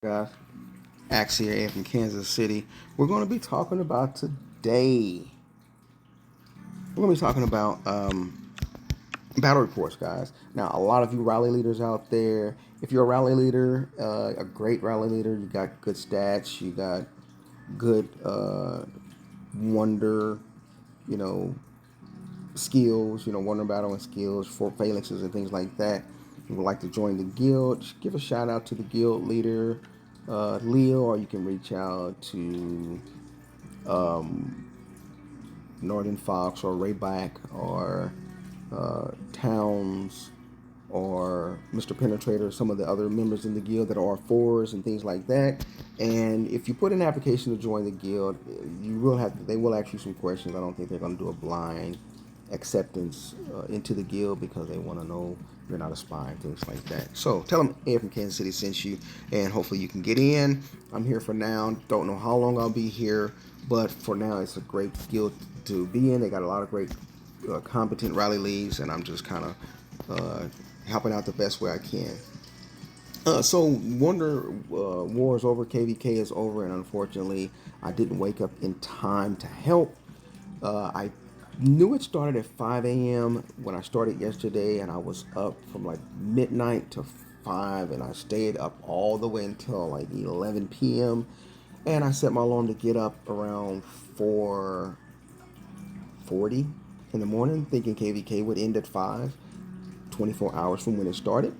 Guys, Axe here from Kansas City. We're going to be talking about today. We're going to be talking about battle reports, guys. Now, a lot of you rally leaders out there, if you're a rally leader, a great rally leader, you got good stats, you got good wonder, you know, skills, wonder battle and skills for phalanxes and things like that. You would like to join the guild, just give a shout out to the guild leader, Leo, or you can reach out to um, Northern Fox or Rayback or Towns or Mr. Penetrator, some of the other members in the guild that are R4s and things like that. And if you put an application to join the guild, they will ask you some questions. I don't think they're going to do a blind acceptance into the guild because they want to know you're not a spy and things like that. So tell them Ed from Kansas City sent you, and hopefully you can get in. I'm here for now. Don't know how long I'll be here, but for now it's a great guild to be in. They got a lot of great competent rally leads, and I'm just kind of helping out the best way I can. So Wonder War is over, KVK is over, and unfortunately, I didn't wake up in time to help. I knew it started at 5 a.m. when I started yesterday, and I was up from like midnight to 5, and I stayed up all the way until like 11 p.m. And I set my alarm to get up around 4:40 in the morning, thinking KVK would end at 5, 24 hours from when it started.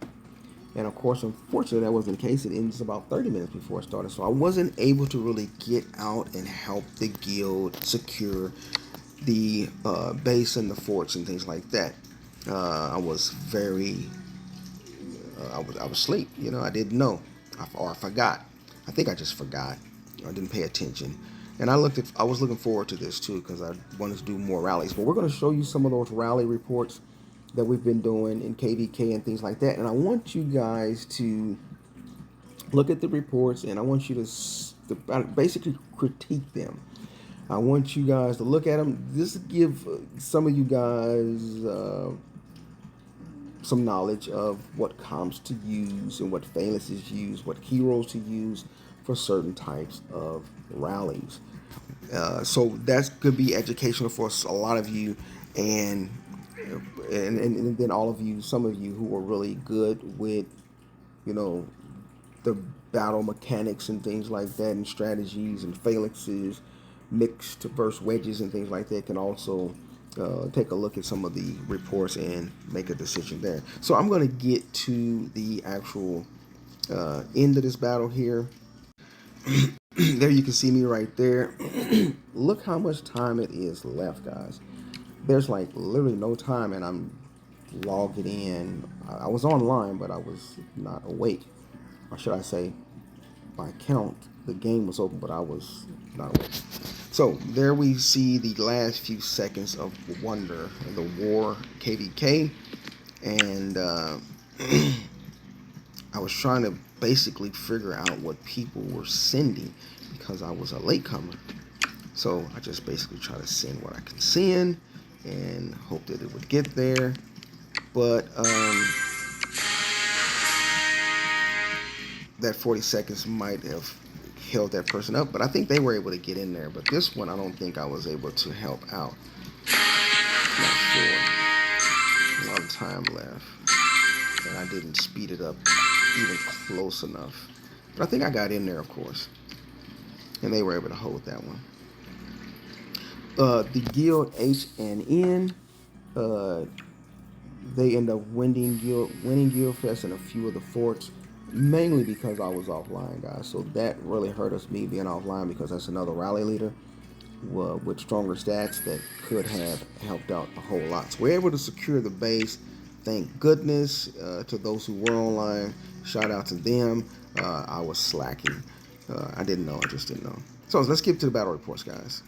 And of course, unfortunately, that wasn't the case. It ends about 30 minutes before it started. So I wasn't able to really get out and help the guild secure the base and the forts and things like that. I was very, I was asleep. I didn't know, or I forgot. I think I just forgot. I didn't pay attention. And I was looking forward to this too because I wanted to do more rallies. But we're going to show you some of those rally reports that we've been doing in KVK and things like that. And I want you guys to look at the reports, and I want you to basically critique them. I want you guys to look at them. This give some of you guys some knowledge of what comps to use and what phalanxes use, what heroes to use for certain types of rallies. So that could be educational for a lot of you, and then all of you, some of you who are really good with, you know, the battle mechanics and things like that, and strategies and phalanxes, mixed versus wedges and things like that, can also take a look at some of the reports and make a decision there. So I'm going to get to the actual end of this battle here. There you can see me right there. Look how much time it is left, guys. There's like literally no time, and I'm logging in. I was online, but I was not awake. Or should I say, by count, the game was open, but I was not awake. So there we see the last few seconds of Wonder, the War KVK, and I was trying to basically figure out what people were sending because I was a latecomer. So I just basically try to send what I can send and hope that it would get there. But that 40 seconds might have held that person up, but I think they were able to get in there. But this one, I don't think I was able to help out. Not sure. A lot of time left, and I didn't speed it up even close enough. But I think I got in there, of course, and they were able to hold that one. The guild H and N, they end up winning guild fest in a few of the forts, mainly because I was offline, guys. So that really hurt us, me being offline, because that's another rally leader with stronger stats that could have helped out a whole lot. So we're able to secure the base. Thank goodness to those who were online. Shout out to them. I was slacking. I didn't know. I just didn't know. So let's get to the battle reports, guys.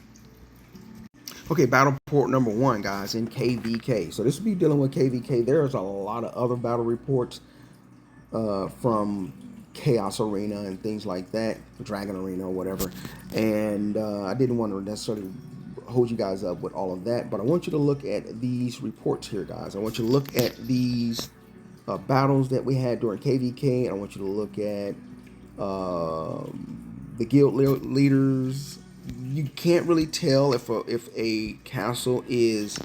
Okay, battle report number 1, guys, in KVK. So this will be dealing with KVK. There's a lot of other battle reports from Chaos Arena and things like that, Dragon Arena or whatever. And I didn't want to necessarily hold you guys up with all of that, but I want you to look at these reports here, guys. I want you to look at these battles that we had during KVK, and I want you to look at The guild leaders, you can't really tell if a castle is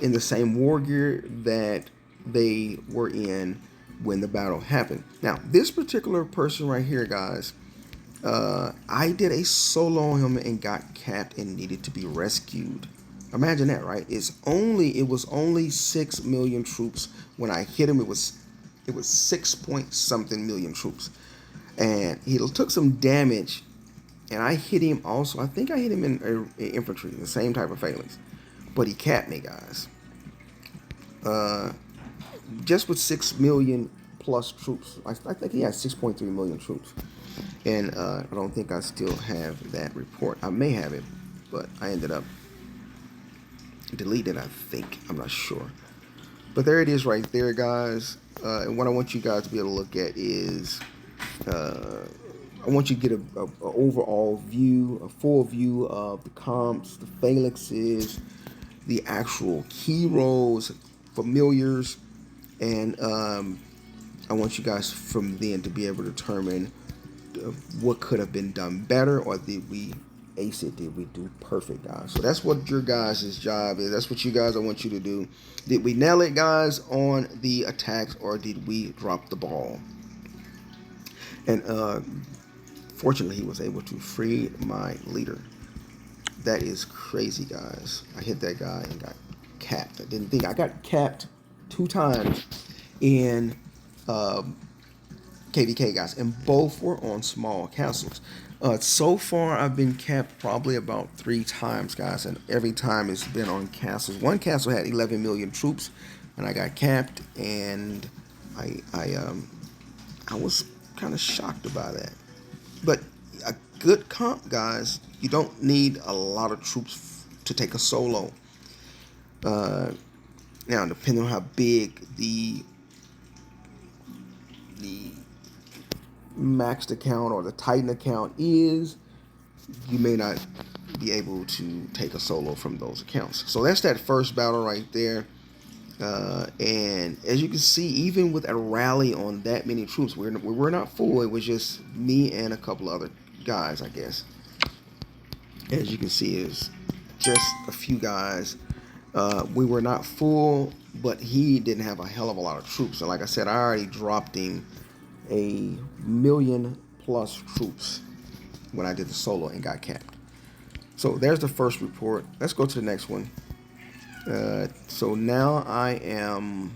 in the same war gear that they were in when the battle happened. Now, this particular person right here, guys, I did a solo on him and got capped and needed to be rescued. Imagine that, right? It was only 6 million troops. When I hit him, it was 6 point something million troops, and he took some damage. And I hit him also. I think I hit him in infantry, the same type of phalanx, but he capped me, guys. Just with 6 million plus troops, I think he has 6.3 million troops. And I don't think I still have that report. I may have it, but I ended up deleting it, I think. I'm not sure. But there it is right there, guys. And what I want you guys to be able to look at is, I want you to get a overall view, a full view of the comps, the phalanxes, the actual heroes, familiars, and I want you guys from then to be able to determine what could have been done better, or did we ace it? Did we do perfect, guys? So that's what your guys' job is. That's what you guys, I want you to do. Did we nail it, guys, on the attacks, or did we drop the ball? And fortunately, he was able to free my leader. That is crazy, guys. I hit that guy and got capped. I didn't think I got capped 2 times in KVK, guys, and both were on small castles. So far, I've been capped probably about 3 times, guys, and every time it's been on castles. One castle had 11 million troops, and I got capped, and I was kind of shocked by that. But a good comp, guys, you don't need a lot of troops to take a solo. Now, depending on how big the maxed account or the Titan account is, you may not be able to take a solo from those accounts. So that's that first battle right there. And as you can see, even with a rally on that many troops, we were not full. It was just me and a couple other guys, I guess. As you can see, it's just a few guys. We were not full, but he didn't have a hell of a lot of troops. And like I said, I already dropped him 1,000,000 plus troops when I did the solo and got capped. So there's the first report. Let's go to the next one. So now I am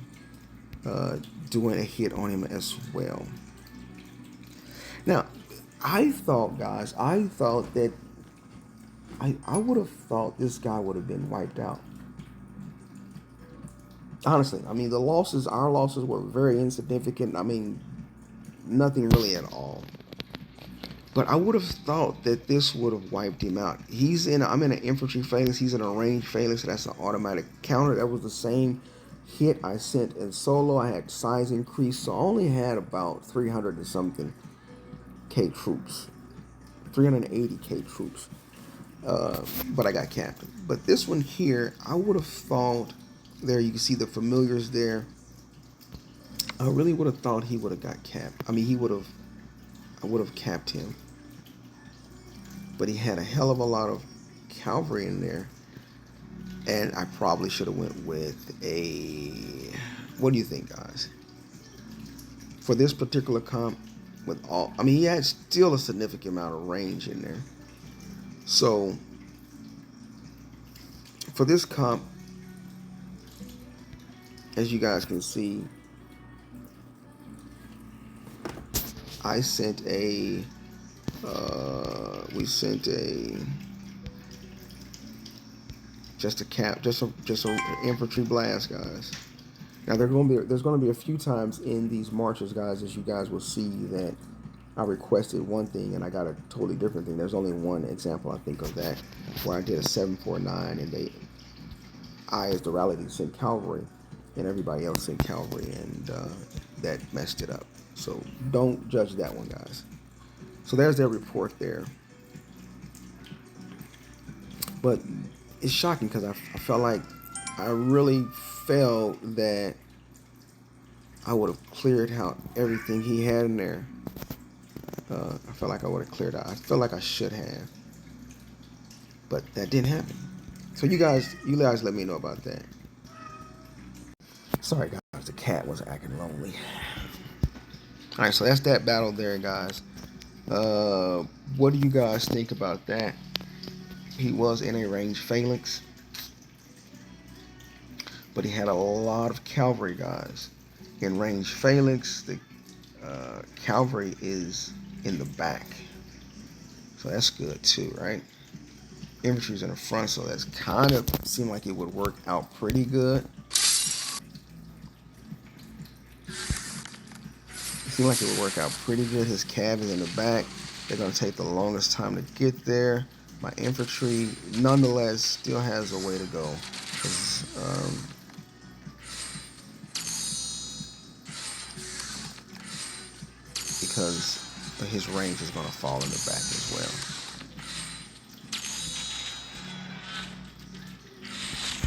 doing a hit on him as well. Now, I thought, guys, that I would have thought this guy would have been wiped out. Honestly, I mean, our losses were very insignificant. I mean, nothing really at all. But I would have thought that this would have wiped him out. I'm in an infantry phalanx. He's in a ranged phalanx. So that's an automatic counter. That was the same hit I sent in solo. I had size increase, so I only had about 300 and something K troops, 380K troops. But I got capped. But this one here, I would have thought. There you can see the familiars there. I really would have thought he would have got capped. I mean, I would have capped him. But he had a hell of a lot of cavalry in there. And I probably should have went with what do you think, guys? For this particular comp, he had still a significant amount of range in there. So, for this comp, as you guys can see, we sent just an infantry blast, guys. Now there's going to be a few times in these marches, guys, as you guys will see, that I requested one thing and I got a totally different thing. There's only one example I think of that, where I did a 749 and I as the rally sent cavalry and everybody else sent cavalry, and that messed it up. So don't judge that one, guys. So there's their report there. But it's shocking because I felt like I really felt that I would have cleared out everything he had in there. I felt like I would have cleared out. I felt like I should have, but that didn't happen. So you guys let me know about that. Sorry guys, the cat was acting lonely. All right, so that's that battle there, guys. What do you guys think about that? He was in a ranged phalanx, but he had a lot of cavalry guys. In ranged phalanx, the cavalry is in the back, so that's good too, right? Infantry's in the front, so that's kind of seemed like it would work out pretty good. It seemed like it would work out pretty good. His cav is in the back. They're going to take the longest time to get there. My infantry, nonetheless, still has a way to go. Because his range is going to fall in the back as well.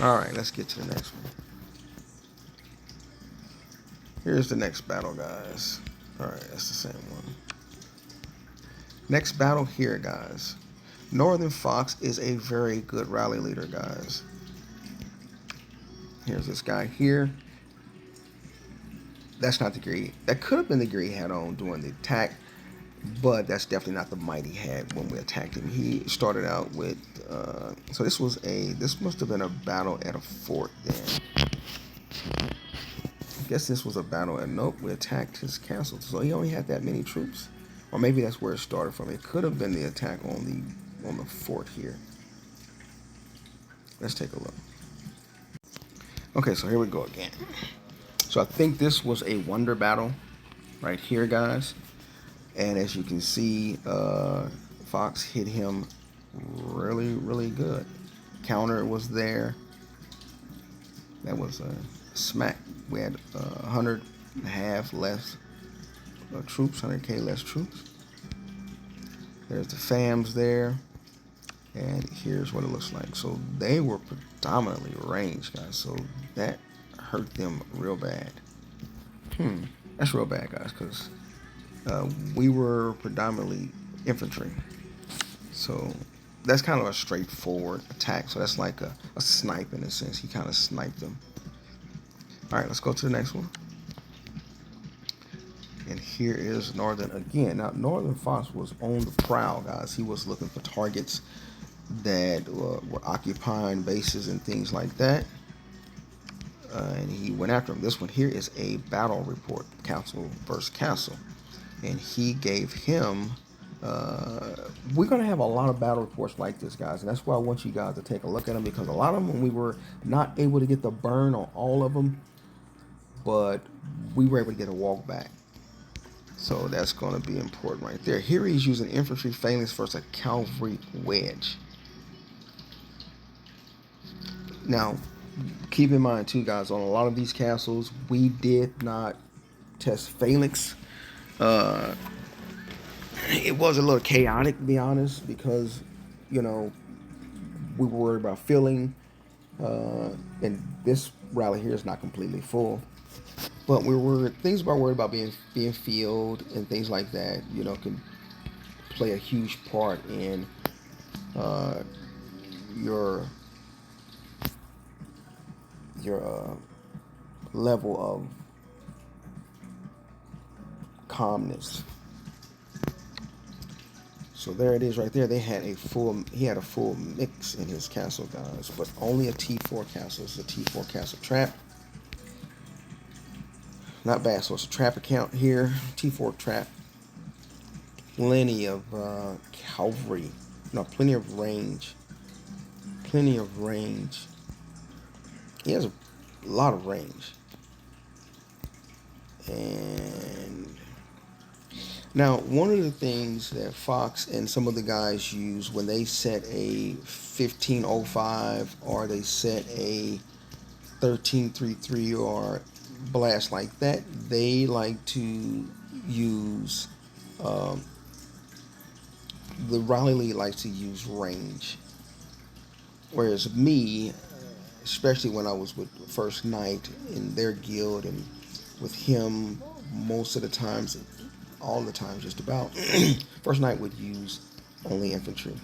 All right, let's get to the next one. Here's the next battle, guys. All right, that's the same one. Next battle here, guys. Northern Fox is a very good rally leader, guys. Here's this guy here. That's not the gear. That could have been the gear he had on during the attack, but that's definitely not the might he had when we attacked him. He started out with. So this must have been a battle at a fort then. I guess this was a battle at nope. We attacked his castle, so he only had that many troops, or maybe that's where it started from. It could have been the attack on the fort here. Let's take a look. Okay, so here we go again. So I think this was a wonder battle right here, guys. And as you can see, Fox hit him really, really good. Counter was there. That was a smack. We had 100.5 less troops, 100K less troops. There's the FAMs there. And here's what it looks like. So they were predominantly ranged, guys. So that hurt them real bad. That's real bad, guys, because we were predominantly infantry. So that's kind of a straightforward attack. So that's like a snipe in a sense. He kind of sniped them. All right, let's go to the next one. And here is Northern again. Now, Northern Fox was on the prowl, guys. He was looking for targets that were occupying bases and things like that. And he went after him. This one here is a battle report, castle versus castle. And he gave him, we're going to have a lot of battle reports like this, guys. And that's why I want you guys to take a look at them, because a lot of them, we were not able to get the burn on all of them, but we were able to get a walk back. So that's going to be important right there. Here he's using infantry phalanx versus a cavalry wedge. Now, keep in mind too, guys, on a lot of these castles, we did not test phalanx. It was a little chaotic, to be honest, because, you know, we were worried about filling, and this rally here is not completely full. But we were worried about being filled and things like that. You know, can play a huge part in your level of calmness. So there it is right there. He had a full mix in his castle, guys, but only a T4 castle. It's a T4 castle trap. Not bad. So it's a trap account here. T4 trap. Plenty of cavalry. No, plenty of range. Plenty of range. He has a lot of range. And now, one of the things that Fox and some of the guys use when they set a 1505 or they set a 1333 or blast like that, they like to use the Raleigh League likes to use range, whereas me, especially when I was with First Knight in their guild and with him, most of the times all the time, just about. First Knight would use only infantry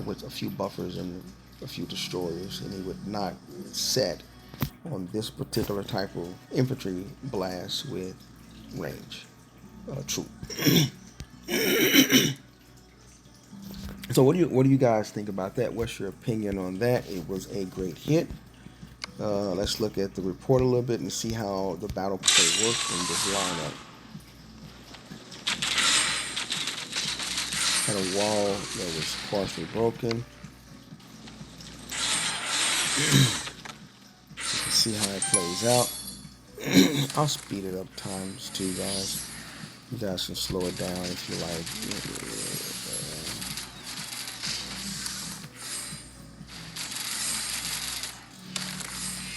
with a few buffers and a few destroyers, and he would not set on this particular type of infantry blast with range troop. So what do you guys think about that? What's your opinion on that? It was a great hit. Let's look at the report a little bit and see how the battle play worked in this lineup. Had a wall that was partially broken. You can see how it plays out. I'll speed it up times 2, guys. You guys can slow it down if you like.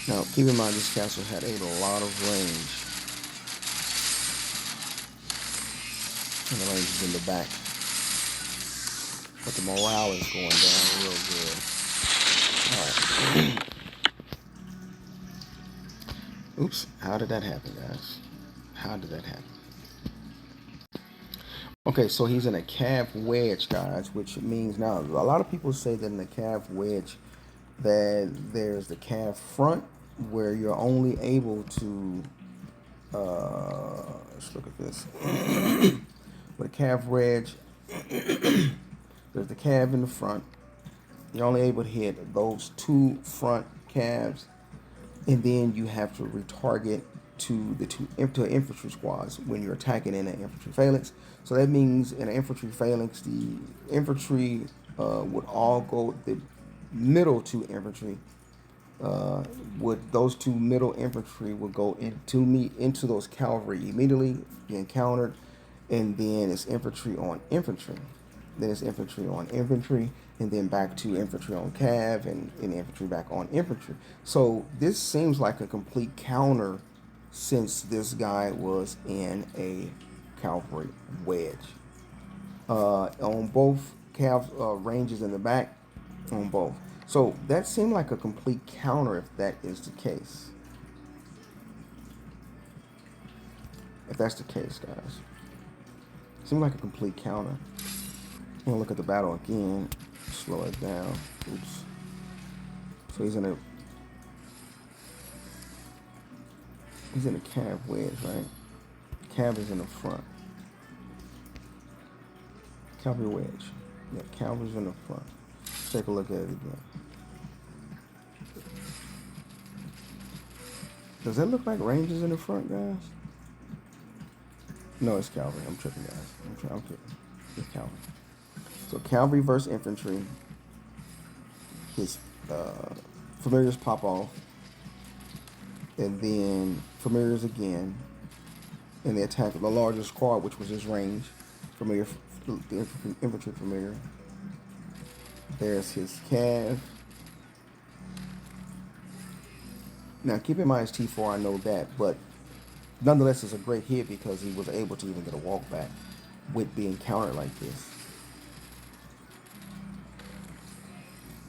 Now, keep in mind this castle had a lot of range. And the range is in the back. But the morale is going down real good. Alright. Oops, how did that happen, guys? How did that happen? Okay, so he's in a calf wedge, guys, which means now a lot of people say that in the calf wedge that there's the calf front where you're only able to let's look at this. With a calf wedge, there's the calf in the front. You're only able to hit those 2 front calves, and then you have to retarget to the to infantry squads when you're attacking in an infantry phalanx. So that means in an infantry phalanx, the infantry would all go, the middle 2 infantry would, those 2 middle infantry would go into those cavalry immediately, be encountered, and then it's infantry on infantry. Then it's infantry on infantry, and then back to infantry on cav, and infantry back on infantry. So this seems like a complete counter since this guy was in a cavalry wedge. On both cav ranges in the back, on both. So that seemed like a complete counter if that is the case. If that's the case, guys. Seemed like a complete counter. I'm gonna look at the battle again. Slow it down. Oops. So he's in a cav wedge, right? Cav is in the front. Cavalry wedge. Yeah, cavalry's in the front. Let's take a look at it again. Does that look like ranges in the front, guys? No, it's cavalry. I'm tripping, guys. I'm tripping. It's cavalry. So cavalry versus infantry. His familiars pop off, and then familiars again, and they attack the larger squad, which was his range. Familiar, the infantry familiar. There's his cav. Now keep in mind it's T4, I know that, but nonetheless it's a great hit because he was able to even get a walk back with being countered like this.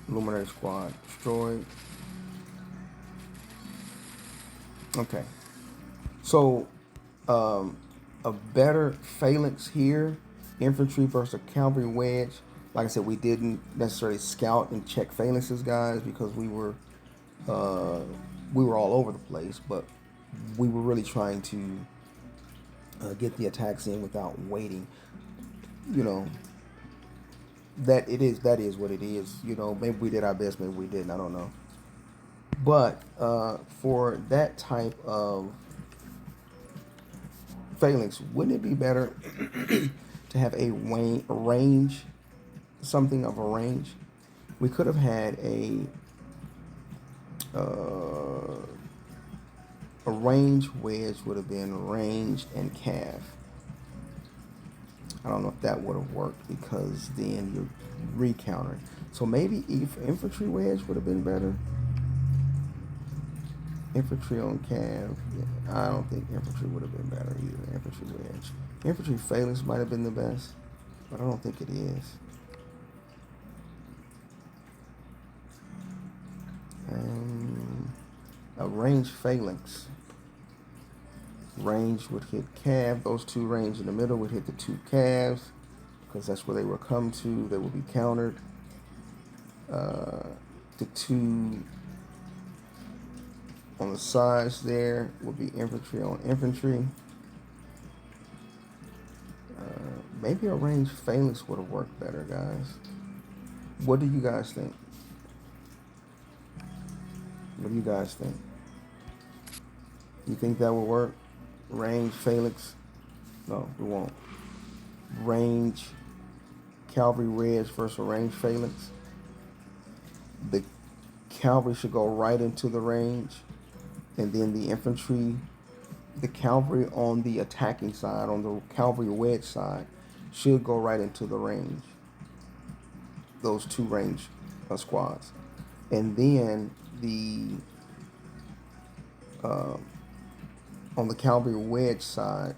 Luminary squad destroyed. Okay. So a better phalanx here, infantry versus a cavalry wedge. Like I said, we didn't necessarily scout and check phalanxes, guys, because we were all over the place, but we were really trying to get the attacks in without waiting. You know, that is what it is. You know, maybe we did our best, maybe we didn't. I don't know. But for that type of phalanx, wouldn't it be better to have a range, something of a range? We could have had a range wedge would have been ranged and cav. I don't know if that would have worked because then you're recountering. So maybe if infantry wedge would have been better. Infantry on cav. Yeah, I don't think infantry would have been better either. Infantry wedge. Infantry phalanx might have been the best, but I don't think it is. A range phalanx. Range would hit cav. Those two range in the middle would hit the two calves because that's where they will come to. They will be countered. The two on the sides there will be infantry on infantry. Maybe a range phalanx would have worked better, guys. What do you guys think? What do you guys think? You think that will work? Range phalanx? No, it won't. Range cavalry reds versus a range phalanx. The cavalry should go right into the range, and then the infantry, the cavalry on the attacking side, on the cavalry wedge side, should go right into the range. Those two range squads, and then the on the cavalry wedge side,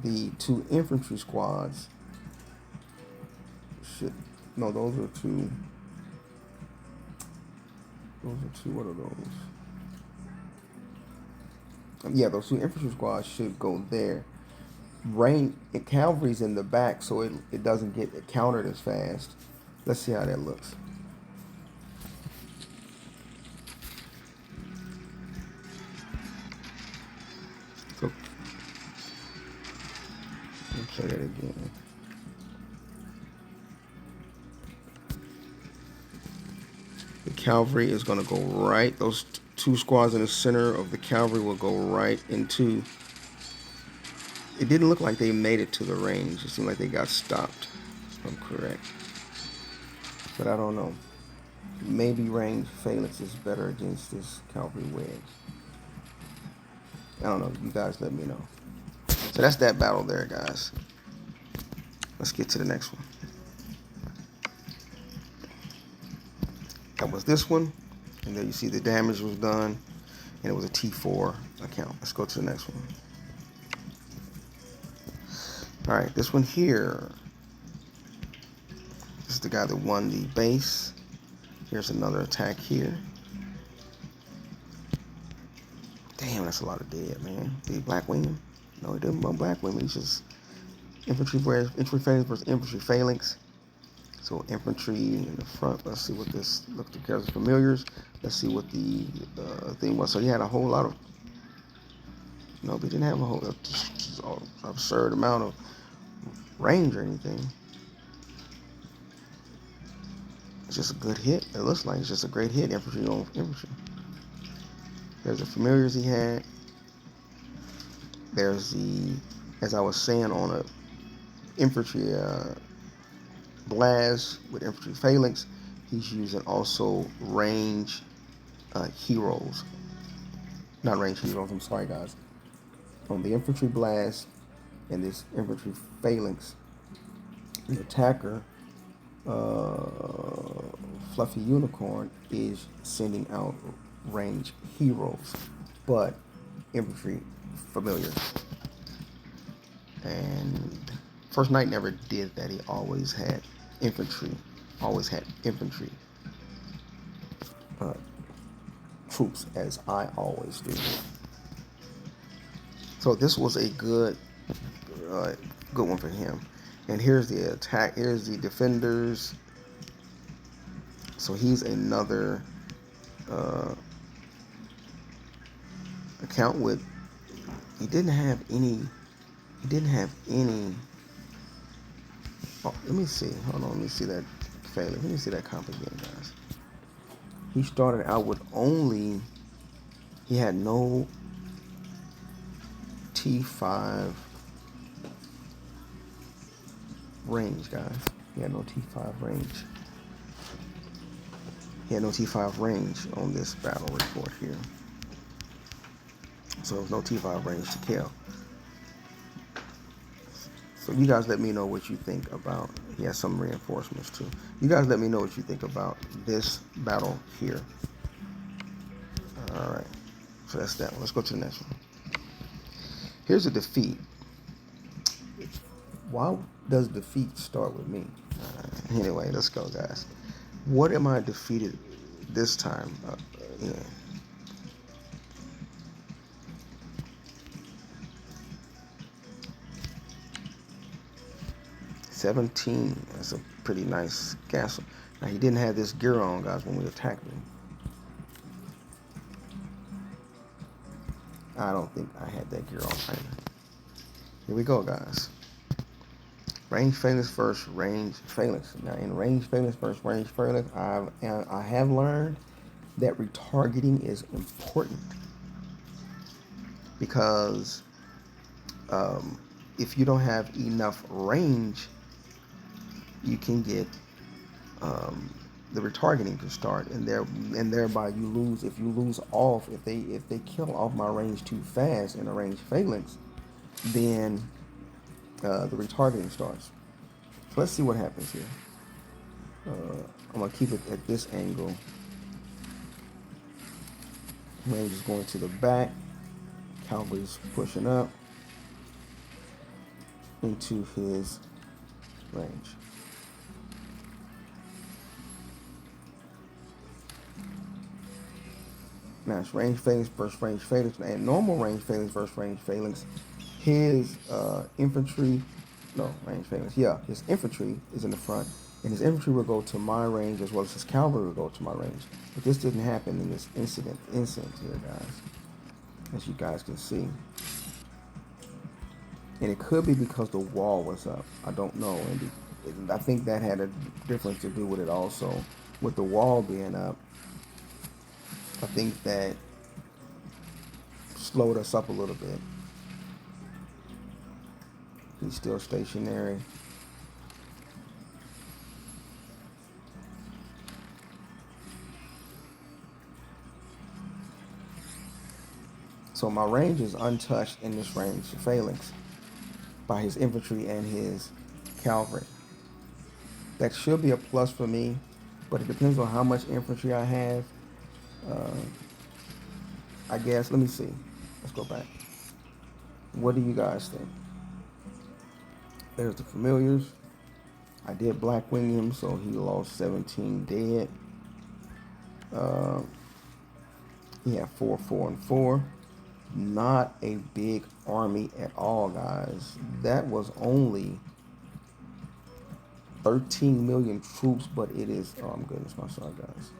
the two infantry squads should, no, those are two. Those are two. What are those? Yeah, those two infantry squads should go there. Cavalry's in the back, so it doesn't get countered as fast. Let's see how that looks. So, let's try that again. The cavalry is going to go right. Those two squads in the center of the cavalry will go right into. It didn't look like they made it to the range. It seemed like they got stopped, if I'm correct. But I don't know. Maybe range phalanx is better against this cavalry wedge. I don't know. You guys let me know. So that's that battle there, guys. Let's get to the next one. That was this one. And there you see the damage was done. And it was a T4 account. Let's go to the next one. Alright, this one here. This is the guy that won the base. Here's another attack here. Damn, that's a lot of dead, man. Did he black wing him? No, he didn't black wing him. He's just infantry phalanx versus infantry phalanx. So infantry in the front. Let's see what this looked like. As familiars. Let's see what the thing was. So he had a whole lot of. No, he didn't have a whole absurd amount of range or anything. It's just a good hit. It looks like it's just a great hit. Infantry on infantry. There's the familiars he had. There's the, as I was saying, on a infantry blast with infantry phalanx, he's using also range heroes. Not range heroes, I'm sorry guys. On the infantry blast and this infantry phalanx, the attacker, Fluffy Unicorn, is sending out range heroes, but infantry familiar. And First Knight never did that. He always had infantry, troops, as I always do. So this was a good one for him. And here's the attack. Here's the defenders. So he's another account with. He didn't have any. Oh, let me see. Hold on. Let me see that failure. Let me see that comp again, guys. He started out with only. He had no T5 range, guys. He had no T5 range. He had no T5 range on this battle report here. So there's no T5 range to kill. So you guys let me know what you think about. He has some reinforcements too. You guys let me know what you think about this battle here. All right. So that's that one. Let's go to the next one. Here's a defeat. Why does defeat start with me? Anyway, let's go, guys. What am I defeated this time? 17. That's a pretty nice castle. Now, he didn't have this gear on, guys, when we attacked him. I don't think I had that gear on either. Here we go, guys. Range Phalanx first, range Phalanx. Now, in range Phalanx first, range Phalanx, I have learned that retargeting is important because if you don't have enough range, you can get the retargeting to start, and thereby you lose. If you lose off, if they kill off my range too fast in a range Phalanx, then the retargeting starts. So let's see what happens here. I'm gonna keep it at this angle. Range is going to the back. Cavalry's pushing up into his range. Now it's range Phalanx versus range Phalanx, and normal range Phalanx versus range Phalanx. His infantry, no, range Phalanx, yeah, his infantry is in the front, and his infantry will go to my range as well as his cavalry will go to my range. But this didn't happen in this incident here, guys, as you guys can see. And it could be because the wall was up. I don't know, and I think that had a difference to do with it also. With the wall being up, I think that slowed us up a little bit. He's still stationary. So my range is untouched in this range Phalanx by his infantry and his cavalry. That should be a plus for me, but it depends on how much infantry I have. I guess, let me see. Let's go back. What do you guys think? There's the familiars. I did black wing him, so he lost 17 dead. He had 4, 4, and 4. Not a big army at all, guys. That was only 13 million troops, but it is, oh my goodness, my sorry, guys.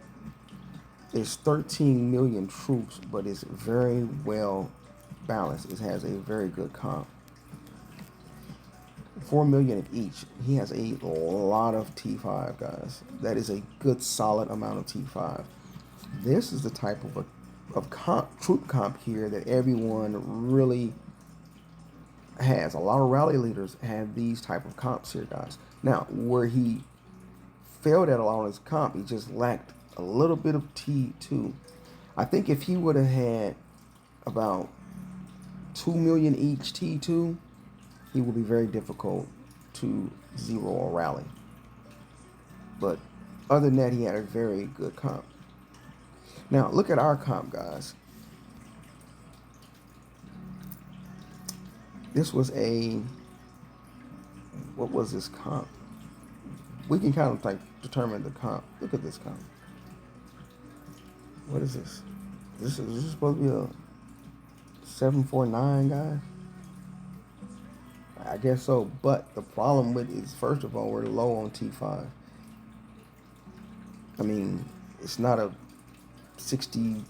It's 13 million troops, but it's very well balanced. It has a very good comp. 4 million of each. He has a lot of T5, guys. That is a good solid amount of T5. This is the type of troop comp here that everyone really has. A lot of rally leaders have these type of comps here, guys. Now, where he failed at a lot of his comp, he just lacked a little bit of T2. I think if he would have had about 2 million each T2, he will be very difficult to zero or rally. But other than that, he had a very good comp. Now, look at our comp, guys. This was what was this comp? We can kind of like determine the comp. Look at this comp. What is this? Is this supposed to be a 749, guys? I guess so, but the problem with it is, first of all, we're low on T5. I mean, it's not a 60,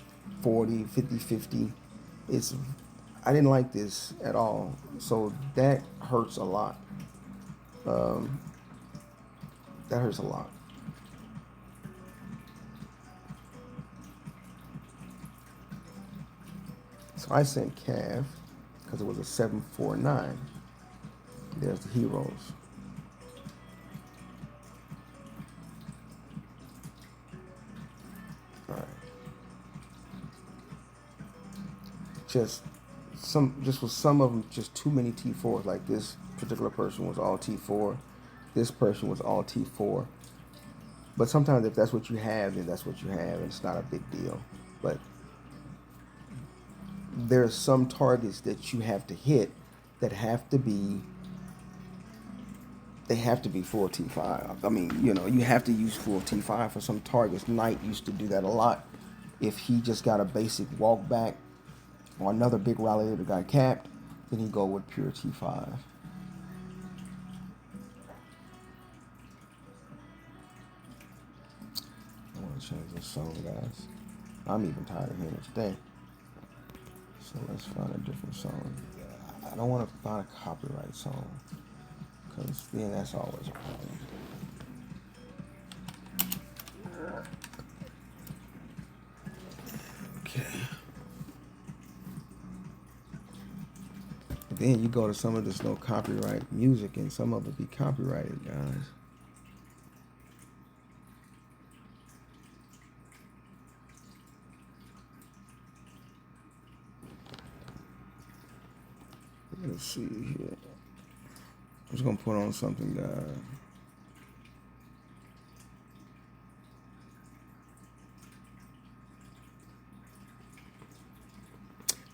40, 50, 50. I didn't like this at all. So that hurts a lot. That hurts a lot. So I sent Cav because it was a 749. There's the heroes. All right. Just with some of them, just too many T4s. Like this particular person was all T4. This person was all T4. But sometimes if that's what you have, then that's what you have, and it's not a big deal. But there are some targets that you have to hit that have to be full T5. I mean, you have to use full T5 for some targets. Knight used to do that a lot. If he just got a basic walk back or another big rally that got capped, then he'd go with pure T5. change this song, guys. I'm even tired of hearing it today. So let's find a different song. I don't want to find a copyright song, because then that's always a problem. Okay. Then you go to some of this no copyright music, and some of it be copyrighted, guys. Let's see here. I'm just gonna put on something, guys.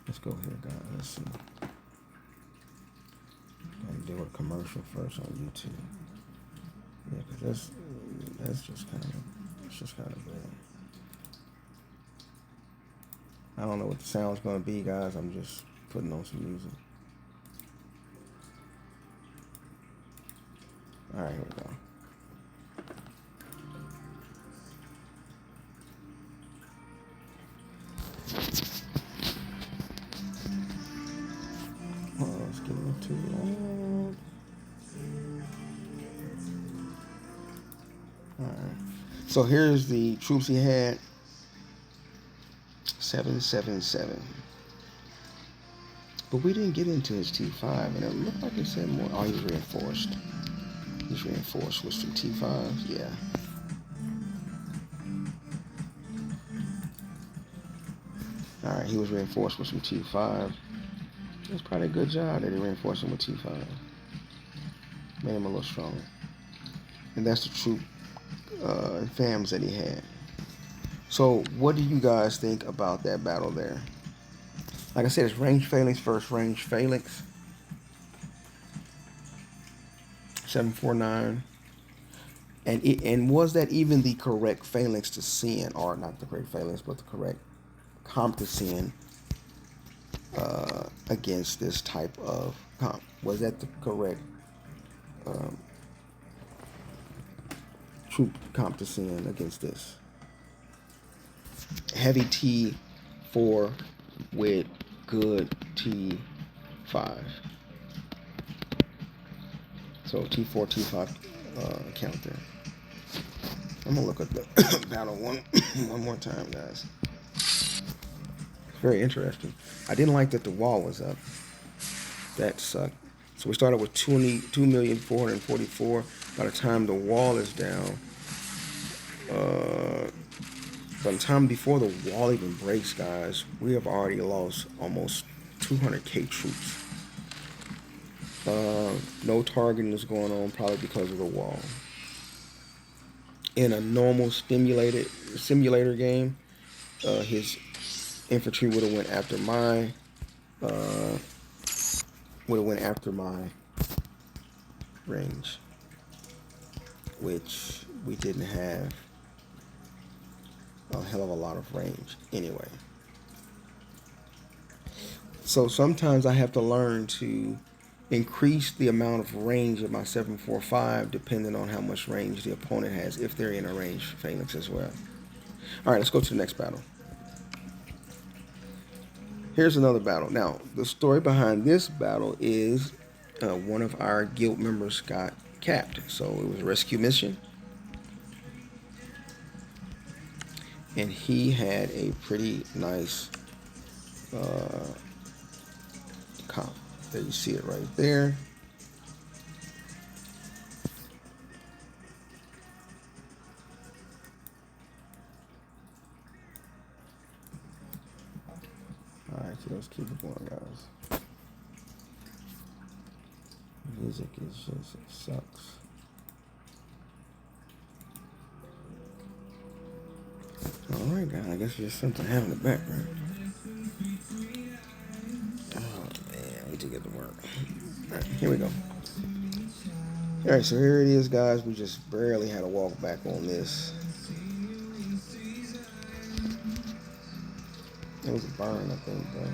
Let's go here, guys. Let's see. Gotta do a commercial first on YouTube. Yeah, because that's just kind of bad. I don't know what the sound's gonna be, guys. I'm just putting on some music. All right, here we go. Oh, it's getting too loud. All right. So here's the troops he had. 777. But we didn't get into his T5, and it looked like it said more. Oh, he's reinforced. He's reinforced with some T5s, yeah. All right, he was reinforced with some T5. That's probably a good job that he reinforced him with T5. Made him a little stronger. And that's the troop FAMs that he had. So what do you guys think about that battle there? Like I said, it's range Phalanx versus range Phalanx. 749. And was that even the correct Phalanx to send, or not the correct Phalanx, but the correct comp to send against this type of comp? Was that the correct troop comp to send against this? Heavy T4 with good T5. So T4, T5 count there. I'm gonna look at the battle one more time, guys. Very interesting. I didn't like that the wall was up. That sucked. So we started with 22,444,000. By the time the wall is down, by the time before the wall even breaks, guys, we have already lost almost 200k troops. No targeting is going on, probably because of the wall. In a normal simulator game, his infantry would have went after my range, which we didn't have a hell of a lot of range anyway. So sometimes I have to learn to increase the amount of range of my 745 depending on how much range the opponent has, if they're in a range Phalanx as well. All right, let's go to the next battle. Here's another battle. Now, the story behind this battle is one of our guild members got capped. So it was a rescue mission. And he had a pretty nice comp. There you see it right there. Alright, so let's keep it going, guys. Music is just, it sucks. Alright, guys, I guess there's something happening in the background. Oh, man, we did get to work. Alright, here we go. Alright, so here it is, guys. We just barely had to walk back on this. It was a burn, I think, though.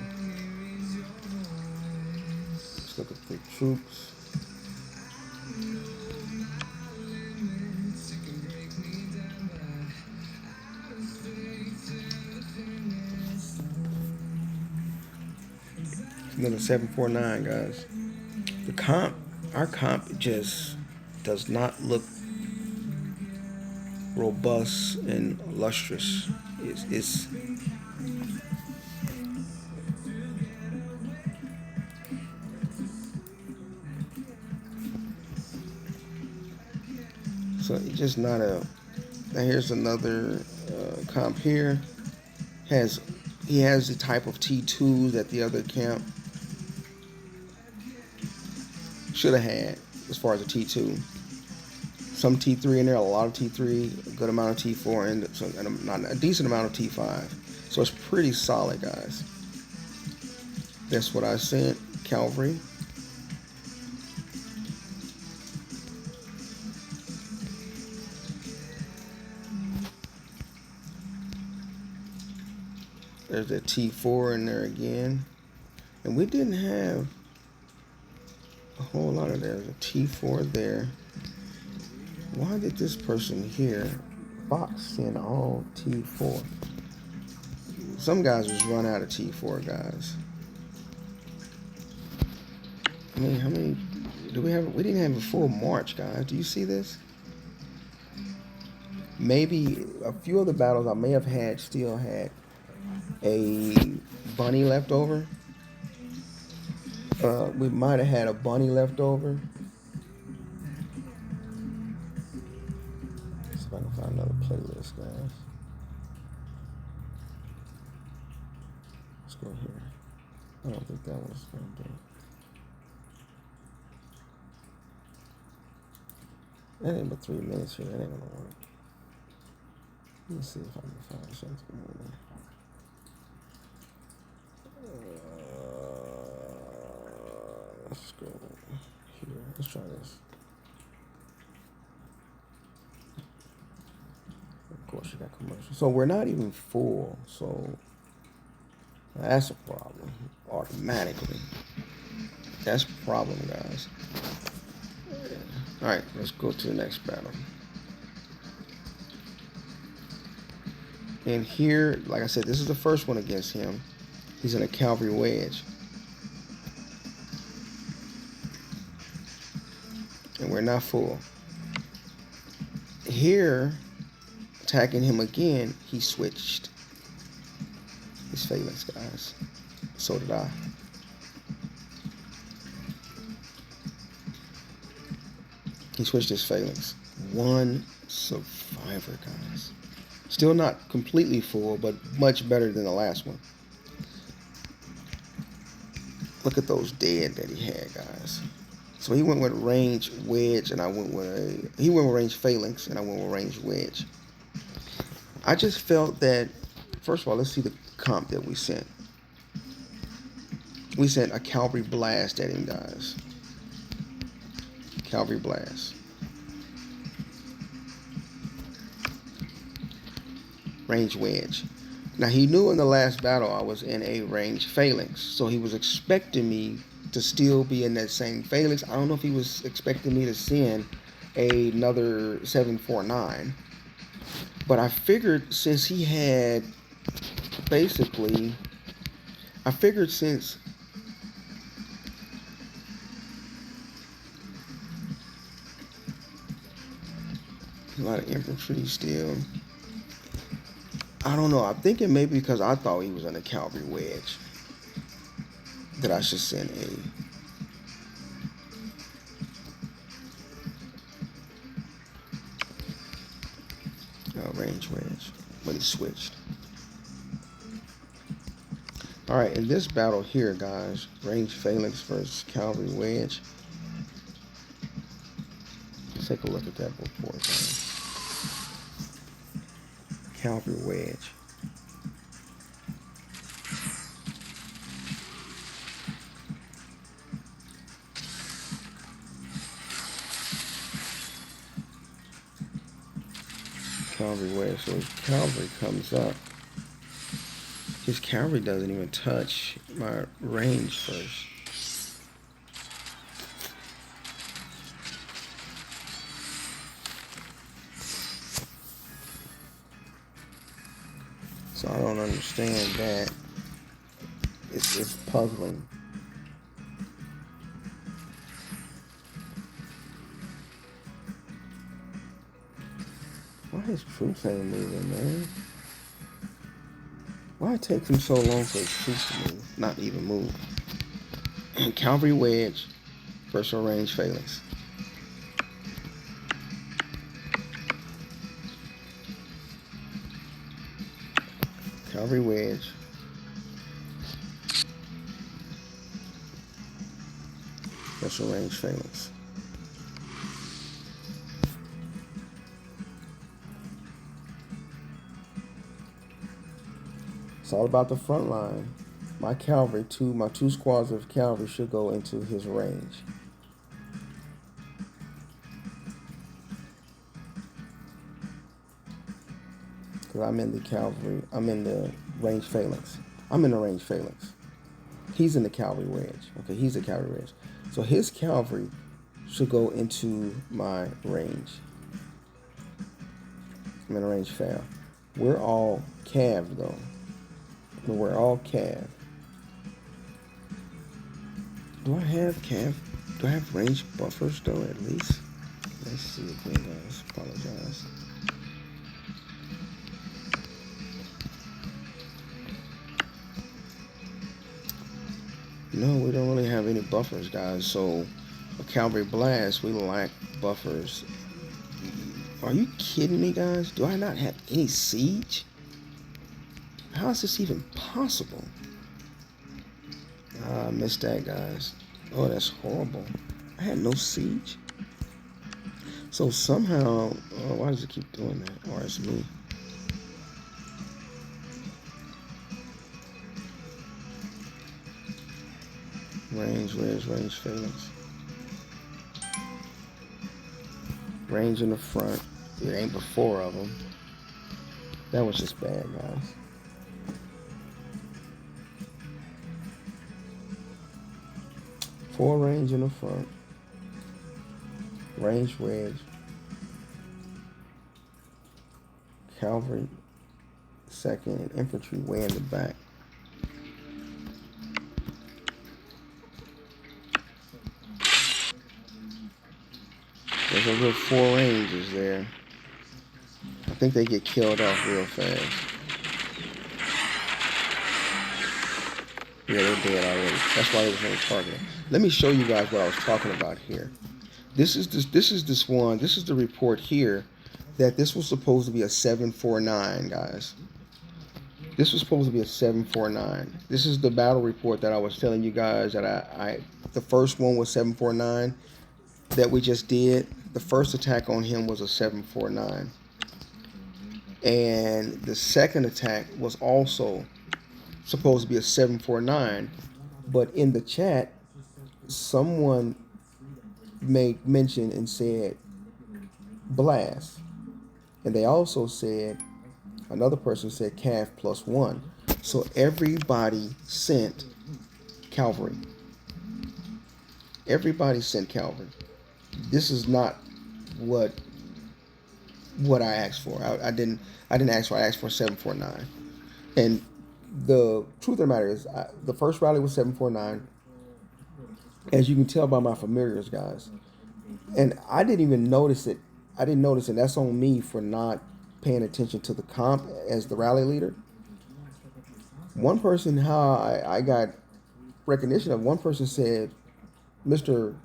Let's look at the troops. Another 749, guys. The comp, our comp just does not look robust and lustrous. It's so it's just not a. Now here's another comp here. Has He has the type of T2 that the other camp should have had as far as a T2. Some T3 in there, a lot of T3, a good amount of T4, and a decent amount of T5. So it's pretty solid, guys. That's what I sent Calvary. There's that T4 in there again. And we didn't have a whole lot of there. There's a T4 there. Why did this person here box in all T4? Some guys just run out of T4, guys. I mean, how many do we have? We didn't have a full March, guys. Do you see this? Maybe a few of the battles I may have still had a bunny left over. We might have had a bunny left over. See if I can find another playlist, guys. Let's go here. I don't think that was going to do. That ain't but 3 minutes here. That ain't gonna work. Let's see if I can find something more. Let's go here. Let's try this. Of course, you got commercials. So we're not even full. So that's a problem. Automatically. That's a problem, guys. All right, let's go to the next battle. And here, like I said, this is the first one against him. He's in a Calvary wedge. And we're not full. Here, attacking him again, he switched his Phalanx, guys. So did I. He switched his Phalanx. One survivor, guys. Still not completely full, but much better than the last one. Look at those dead that he had, guys. So he went with range wedge, and I went with he went with range Phalanx, and I went with range wedge. I just felt that, first of all, let's see the comp that we sent. We sent a Calvary Blast at him, guys. Calvary Blast. Range wedge. Now, he knew in the last battle I was in a range Phalanx, so he was expecting me to still be in that same Phalanx. I don't know if he was expecting me to send another 749, but I figured since he had basically, since a lot of infantry still. I don't know. I'm thinking maybe because I thought he was in a Calvary wedge that I should send a range wedge, but he switched. All right, in this battle here, guys, range Phalanx versus Calvary wedge. Let's take a look at that report, guys. Calvary wedge. Calvary wedge. So his Calvary comes up. His Calvary doesn't even touch my range first. So I don't understand that. It's puzzling. Why his troops ain't moving, man? Why it takes him so long for his troops to move? Not even move. Cavalry wedge, personal range phalanx. Cavalry wedge. Personal range phalanx. It's all about the front line. My cavalry, my two squads of cavalry should go into his range. Because I'm in the cavalry, I'm in the range phalanx. I'm in the range phalanx. He's in the cavalry wedge. Okay, he's the cavalry wedge. So his cavalry should go into my range. I'm in a range fail. We're all calved though. We're all calved. Do I have calf? Do I have range buffers though at least? Let's see again, guys. Apologize. No, we don't really have any buffers, guys. So a cavalry blast, we lack buffers. Are you kidding me, guys? Do I not have any siege? How is this even possible? I missed that, guys. Oh, that's horrible. I had no siege. So somehow, why does it keep doing that? Or it's me. Range, where's range phalanx? Range in the front. It ain't but 4 of them. That was just bad, guys. Four range in the front. Range wedge. Cavalry second and infantry way in the back. There's a good 4 ranges there. I think they get killed off real fast. Yeah, they're dead already. That's why they was on target. Let me show you guys what I was talking about here. This is the report here that this was supposed to be a 749, guys. This was supposed to be a 749. This is the battle report that I was telling you guys that the first one was 749 that we just did. The first attack on him was a 749. And the second attack was also supposed to be a 749, but in the chat someone made mention and said blast, and they also said, another person said calf +1. So everybody sent cavalry. Everybody sent cavalry. This is not what I asked for. I didn't ask for. I asked for 749. And the truth of the matter is, the first rally was 749, as you can tell by my familiars, guys. And I didn't even notice it. I didn't notice it. That's on me for not paying attention to the comp as the rally leader. One person, how I got recognition of, one person said, Mr.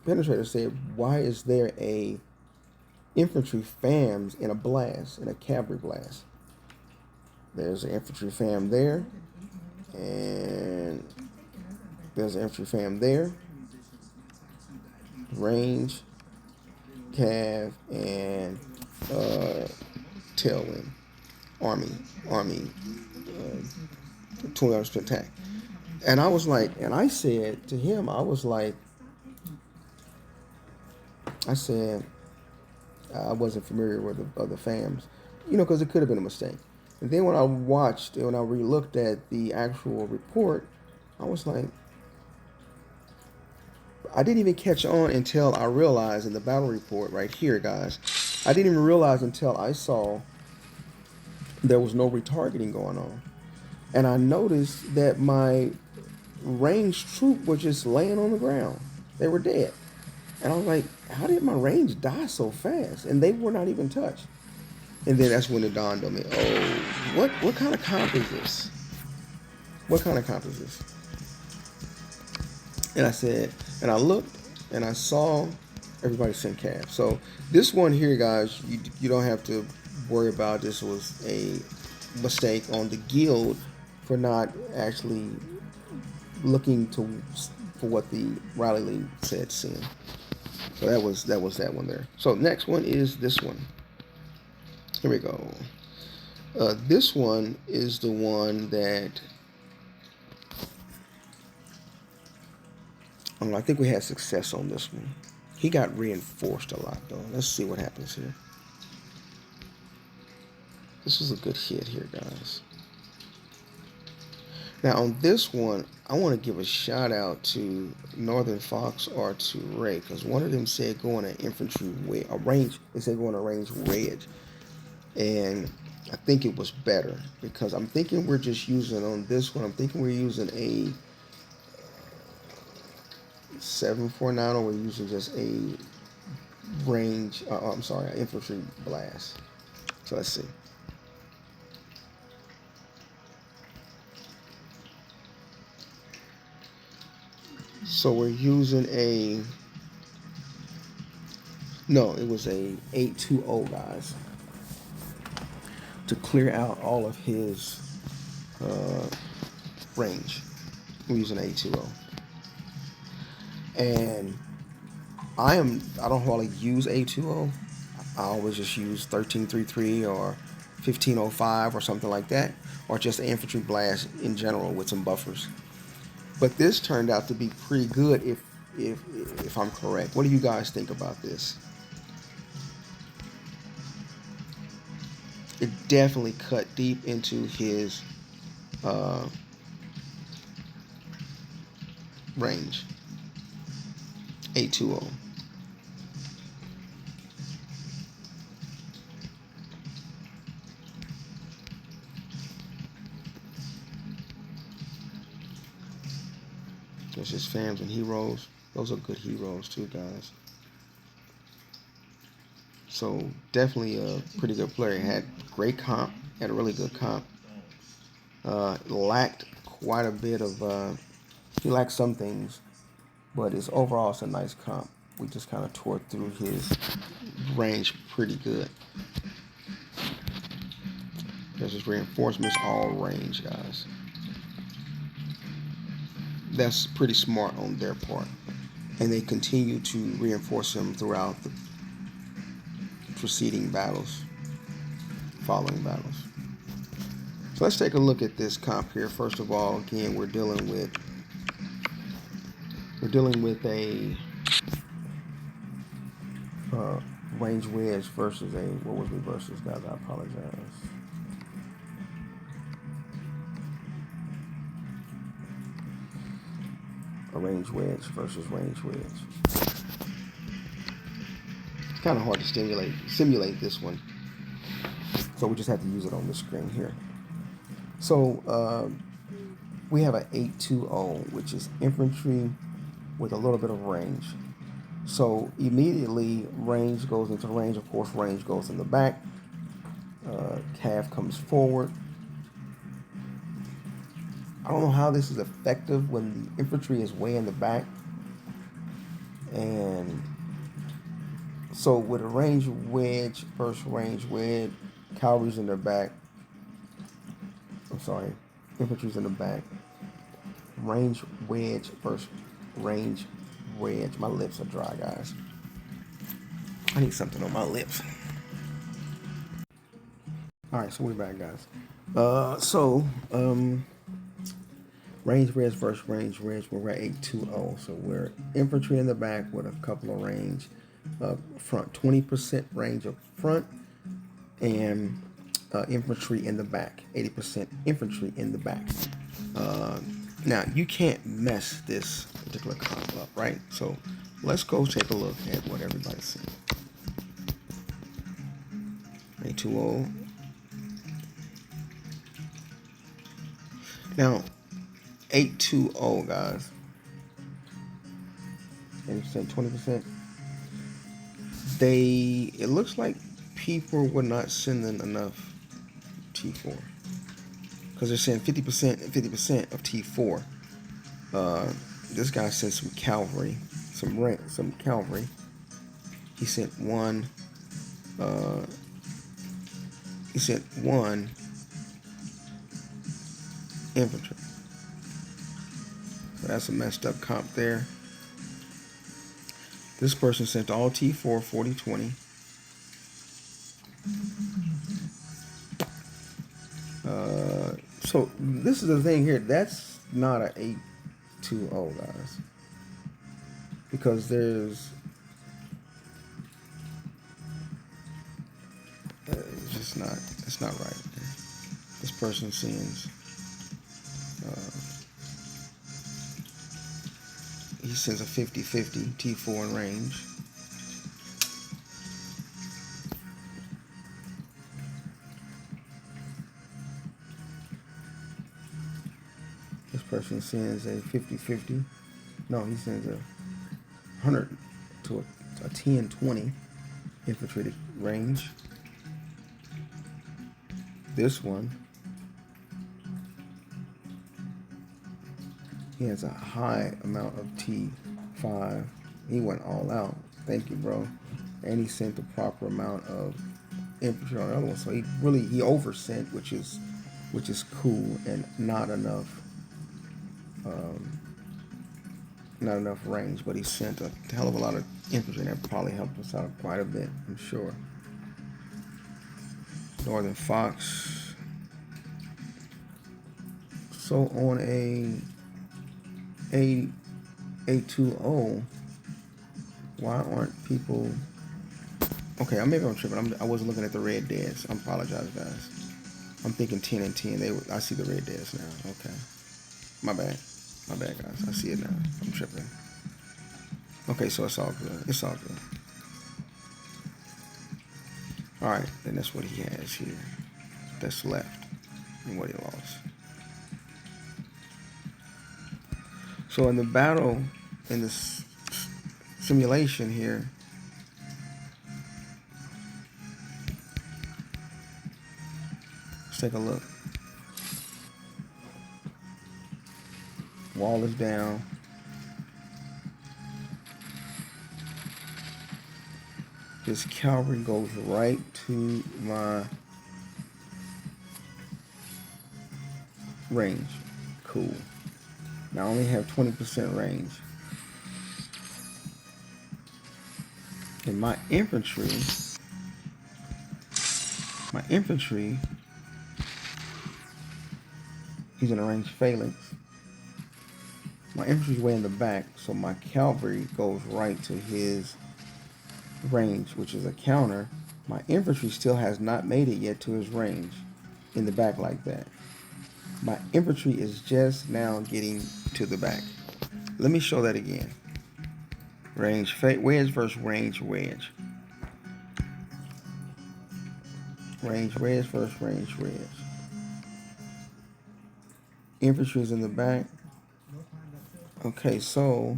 Penetrator said, why is there a infantry FAMs in a blast, in a cavalry blast? There's an infantry FAM there, and there's an infantry FAM there. Range, cav, and tailwind, army, 20% attack. And I was like, and I said to him, I said, I wasn't familiar with the other FAMs, because it could have been a mistake. And then when I re-looked at the actual report, I was like, I didn't even catch on until I realized in the battle report right here, guys. I didn't even realize until I saw there was no retargeting going on. And I noticed that my ranged troop was just laying on the ground. They were dead. And I was like, how did my range die so fast? And they were not even touched. And then that's when it dawned on me, oh, what kind of comp is this? What kind of comp is this? And I said, and I looked and I saw everybody sent cabs. So this one here, guys, you don't have to worry about. This was a mistake on the guild for not actually looking to for what the Riley League said send. So that was that one there. So next one is this one. Here we go. This one is the one that I think we had success on this one. He got reinforced a lot though. Let's see what happens here. This was a good hit here, guys. Now on this one, I want to give a shout out to Northern Fox or to Ray, because one of them said go on an infantry way, a range. They said go on a range wedge, and I think it was better because I'm thinking we're just using on this one. I'm thinking we're using a 749, or we're using just a range. I'm sorry, an infantry blast. So let's see. So we're using a, no, it was a 820, guys, to clear out all of his range. We're using 820. And I don't really use 820. I always just use 1333 or 1505 or something like that, or just an infantry blast in general with some buffers. But this turned out to be pretty good if I'm correct. What do you guys think about this? It definitely cut deep into his range. 820. There's his fams and heroes. Those are good heroes too, guys. So definitely a pretty good player. Had great comp. Had a really good comp. Lacked quite a bit of. He lacked some things, but overall it's a nice comp. We just kind of tore through his range pretty good. There's his reinforcements all range, guys. That's pretty smart on their part. And they continue to reinforce him throughout the preceding battles, following battles. So let's take a look at this comp here. First of all, again, we're dealing with a range wedge versus a, what was we versus, guys? I apologize. A range wedge versus range wedge. It's kind of hard to simulate this one, so we just have to use it on the screen here. So we have an 820, which is infantry with a little bit of range. So immediately range goes into range. Of course, range goes in the back. Cav comes forward. I don't know how this is effective when the infantry is way in the back. And so with a range wedge, first range wedge, cavalry's in their back. I'm sorry, infantry's in the back. Range wedge, first range wedge. My lips are dry, guys. I need something on my lips. Alright, so we're back, guys. Range wedge versus range wedge. We're at 820. So we're infantry in the back with a couple of range up front. 20% range up front, and infantry in the back. 80% infantry in the back. Now, you can't mess this particular comp up, right? So let's go take a look at what everybody's saying. 820. Now, 820, guys. 80%, 20%. It looks like people were not sending enough T4 because they're saying 50% and 50% of T4. This guy sent some cavalry, some cavalry. He sent one. He sent one infantry. So that's a messed up comp there. This person sent all T4 40-20. So this is the thing here. That's not a 8-2-0, guys, because there's it's just not. It's not right. This person sends. He sends a 50-50 T4 in range. This person sends a 50-50. No, he sends a 100 to a 10-20 infantry range. This one, he has a high amount of T5. He went all out. Thank you, bro. And he sent the proper amount of infantry on the other one. So he oversent, which is cool, and not enough range. But he sent a hell of a lot of infantry, and that probably helped us out quite a bit, I'm sure. Northern Fox. So on a 8-2-0, why aren't people? Okay, maybe I'm tripping. I wasn't looking at the red deads. I apologize, guys. I'm thinking 10 and 10. I see the red deads now. Okay, my bad, guys. I see it now. I'm tripping. Okay, so it's all good. It's all good. All right, then that's what he has here. That's left and what he lost. So in the battle, in this simulation here, let's take a look. Wall is down. His cavalry goes right to my range. Cool. Now I only have 20% range. And my infantry, he's in a range Phalanx. My infantry's way in the back, so my cavalry goes right to his range, which is a counter. My infantry still has not made it yet to his range in the back like that. My infantry is just now getting to the back. Let me show that again. Range wedge versus range wedge. Range wedge versus range wedge. Infantry is in the back. Okay, so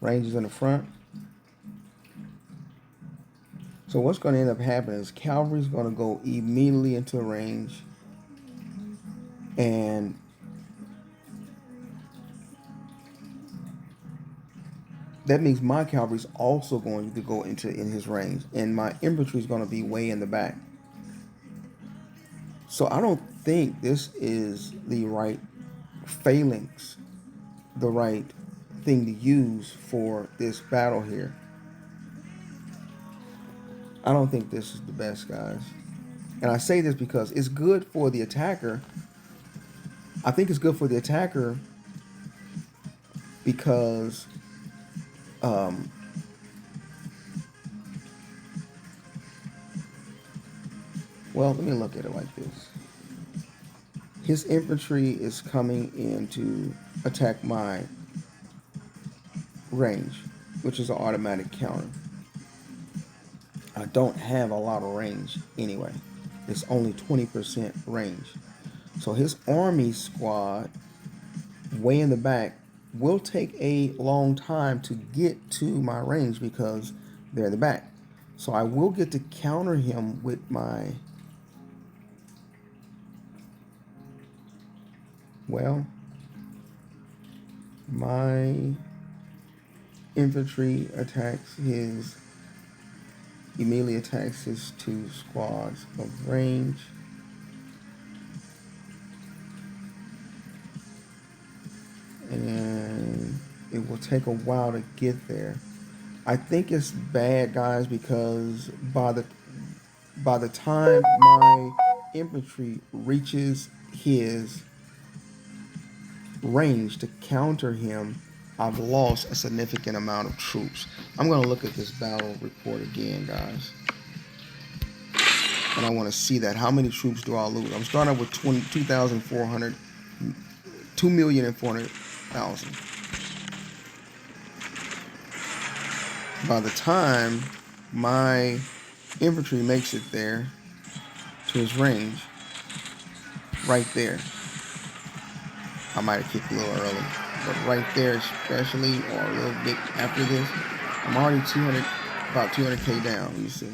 range is in the front. So what's going to end up happening is cavalry is going to go immediately into range, and that means my cavalry is also going to go in his range, and my infantry is going to be way in the back. So I don't think this is the right phalanx, the right thing to use for this battle here. I don't think this is the best, guys. And I say this because it's good for the attacker. I think it's good for the attacker because well, let me look at it like this. His infantry is coming in to attack my range, which is an automatic counter. I don't have a lot of range anyway. It's only 20% range. So his army squad, way in the back, will take a long time to get to my range because they're in the back. So I will get to counter him with my, well, my infantry immediately attacks his 2 squads of range. And it will take a while to get there. I think it's bad, guys, because by the time my infantry reaches his range to counter him, I've lost a significant amount of troops. I'm going to look at this battle report again, guys. And I want to see that. How many troops do I lose? I'm starting with 2,400, 2,400,000. By the time my infantry makes it there to his range, right there, I might have kicked a little early, but right there especially, or a little bit after this, I'm already about 200k down, you see.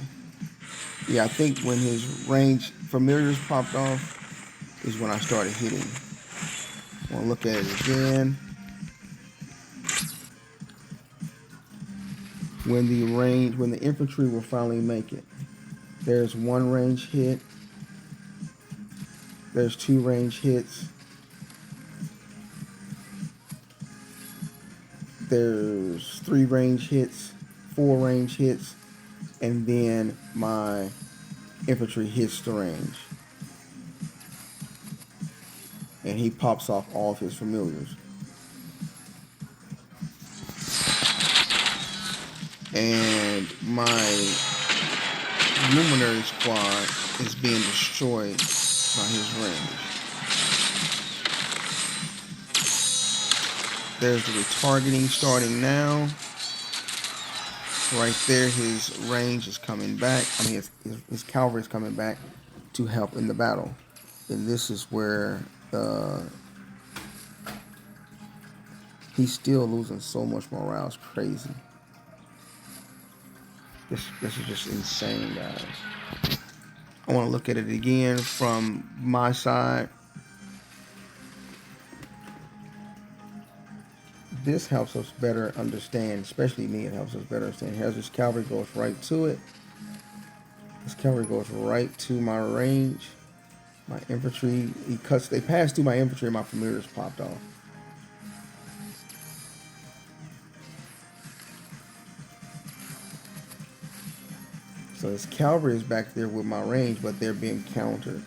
Yeah, I think when his range familiars popped off is when I started hitting. I want to look at it again. When the infantry will finally make it. There's 1 range hit. There's 2 range hits. There's 3 range hits, 4 range hits, and then my infantry hits the range. And he pops off all of his familiars. And my luminary squad is being destroyed by his range. There's the retargeting starting now. Right there, his range is coming back. I mean, his cavalry is coming back to help in the battle. And this is where he's still losing so much morale. It's crazy. This is just insane, guys. I want to look at it again from my side. This helps us better understand, especially me, it helps us better understand. Here's this cavalry goes right to it. This cavalry goes right to my range. My infantry, they passed through my infantry and my familiars popped off. So his cavalry is back there with my range, but they're being countered.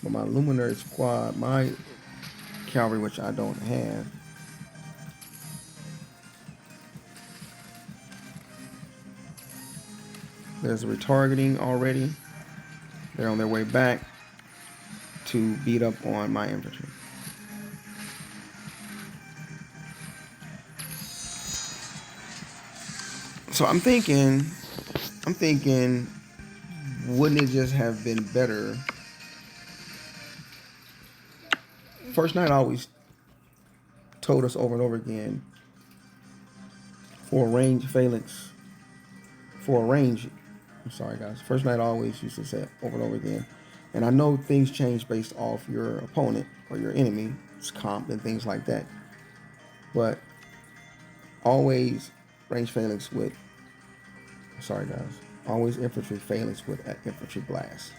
But my luminary squad, my cavalry, which I don't have, there's a retargeting already. They're on their way back to beat up on my infantry. So I'm thinking, wouldn't it just have been better? First Night always told us over and over again, for a range phalanx, I'm sorry guys, First Night always used to say it over and over again. And I know things change based off your opponent or your enemy's comp and things like that. But always range phalanx with, sorry guys, always infantry phalanx with infantry blast.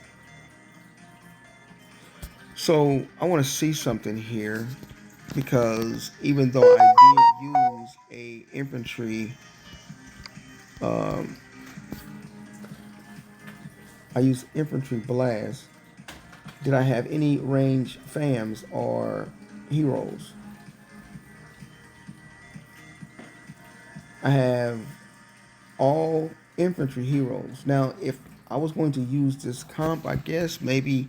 So I want to see something here, because even though I did use a infantry, I used infantry blast, did I have any range FAMs or heroes? I have all infantry heroes. Now, if I was going to use this comp, I guess maybe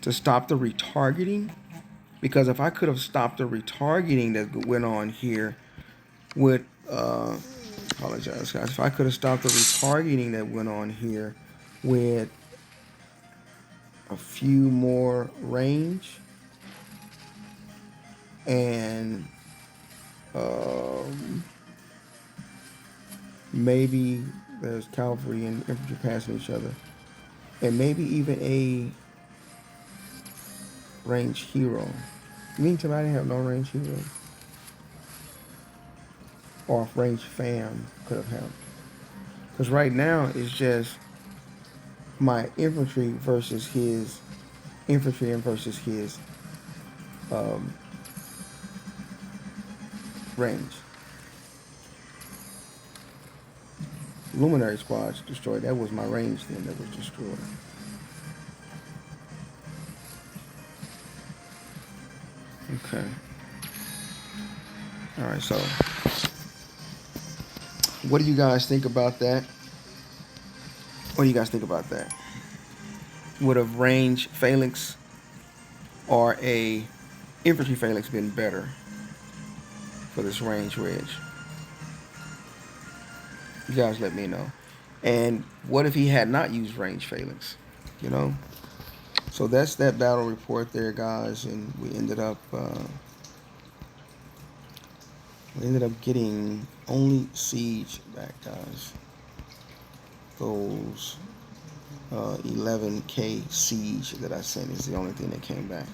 to stop the retargeting, because if I could have stopped the retargeting that went on here with, apologize guys, if I could have stopped the retargeting that went on here with a few more range, and maybe there's cavalry and infantry passing each other, and maybe even a range hero. You mean tell me I didn't have no range hero? Or if range fam could have helped. Because right now it's just my infantry versus his infantry and versus his um, range. Luminary squads destroyed. That was my range then that was destroyed. Okay. Alright, so what do you guys think about that? What do you guys think about that? Would a range phalanx or a infantry phalanx been better for this range wedge? You guys let me know. And what if he had not used range phalanx? You know? So that's that battle report there, guys, and we ended up getting only siege back, guys. Those 11K siege that I sent is the only thing that came back.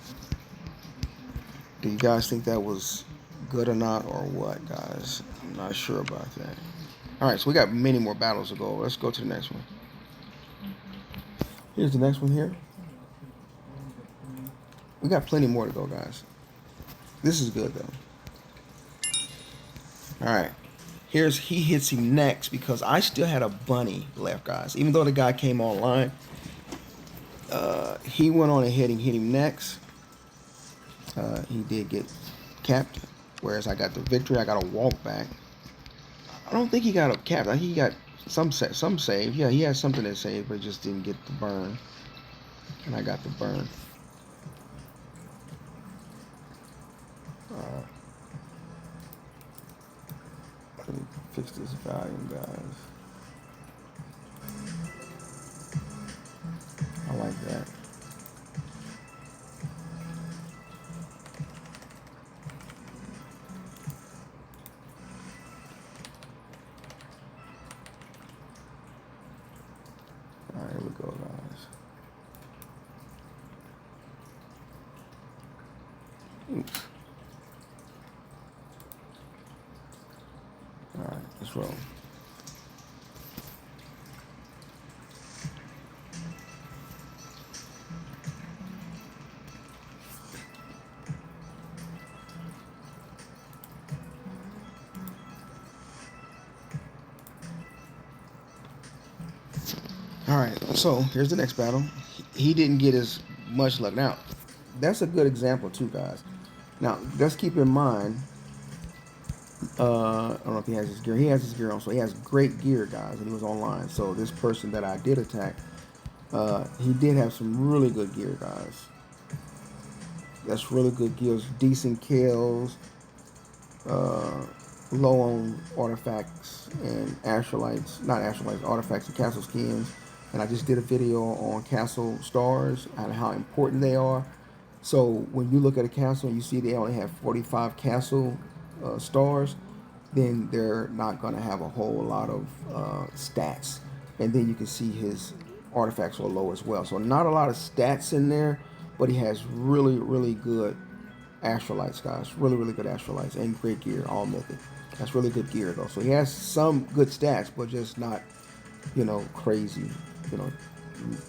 Do you guys think that was good or not, or what, guys? I'm not sure about that. All right, so we got many more battles to go. Let's go to the next one. Here's the next one here. We got plenty more to go, guys. This is good, though. All right. He hits him next because I still had a bunny left, guys. Even though the guy came online, he went on ahead and hit him next. He did get capped, whereas I got the victory. I got a walk back. I don't think he got a cap. I think he got some save. Yeah, he had something that saved, but just didn't get the burn. And I got the burn. Let me fix this volume, guys. I like that. All right, here we go, guys. Oops. All right, let's roll. All right, so here's the next battle. He didn't get as much luck. Now, that's a good example too, guys. Now, let's keep in mind, I don't know if he has his gear. He has his gear on, so he has great gear, guys, and he was online. So this person that I did attack, he did have some really good gear, guys. That's really good gear, decent kills, low on artifacts and astrolites, not astrolites, artifacts and castle skins. And I just did a video on castle stars and how important they are. So when you look at a castle and you see they only have 45 castle stars, then they're not going to have a whole lot of stats. And then you can see his artifacts are low as well. So not a lot of stats in there, but he has really, really good astrolites, guys. Really, really good astrolites and great gear, all mythic. That's really good gear, though. So he has some good stats, but just not, crazy,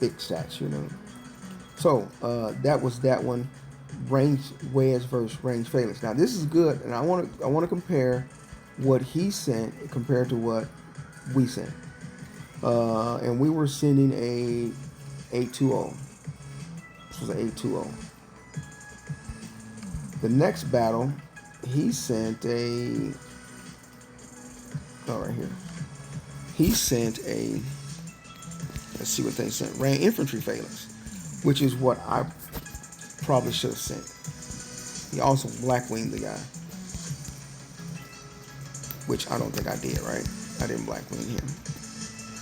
big stats, So that was that one. Range wedge versus range phalanx. Now this is good, and I want to compare what he sent compared to what we sent. And we were sending a 820. This was an 820. The next battle, he sent a. Oh, right here. He sent a. Let's see what they sent. Ran infantry phalanx, which is what I probably should have sent. He also black winged the guy, which I don't think I did. Right? I didn't black wing him.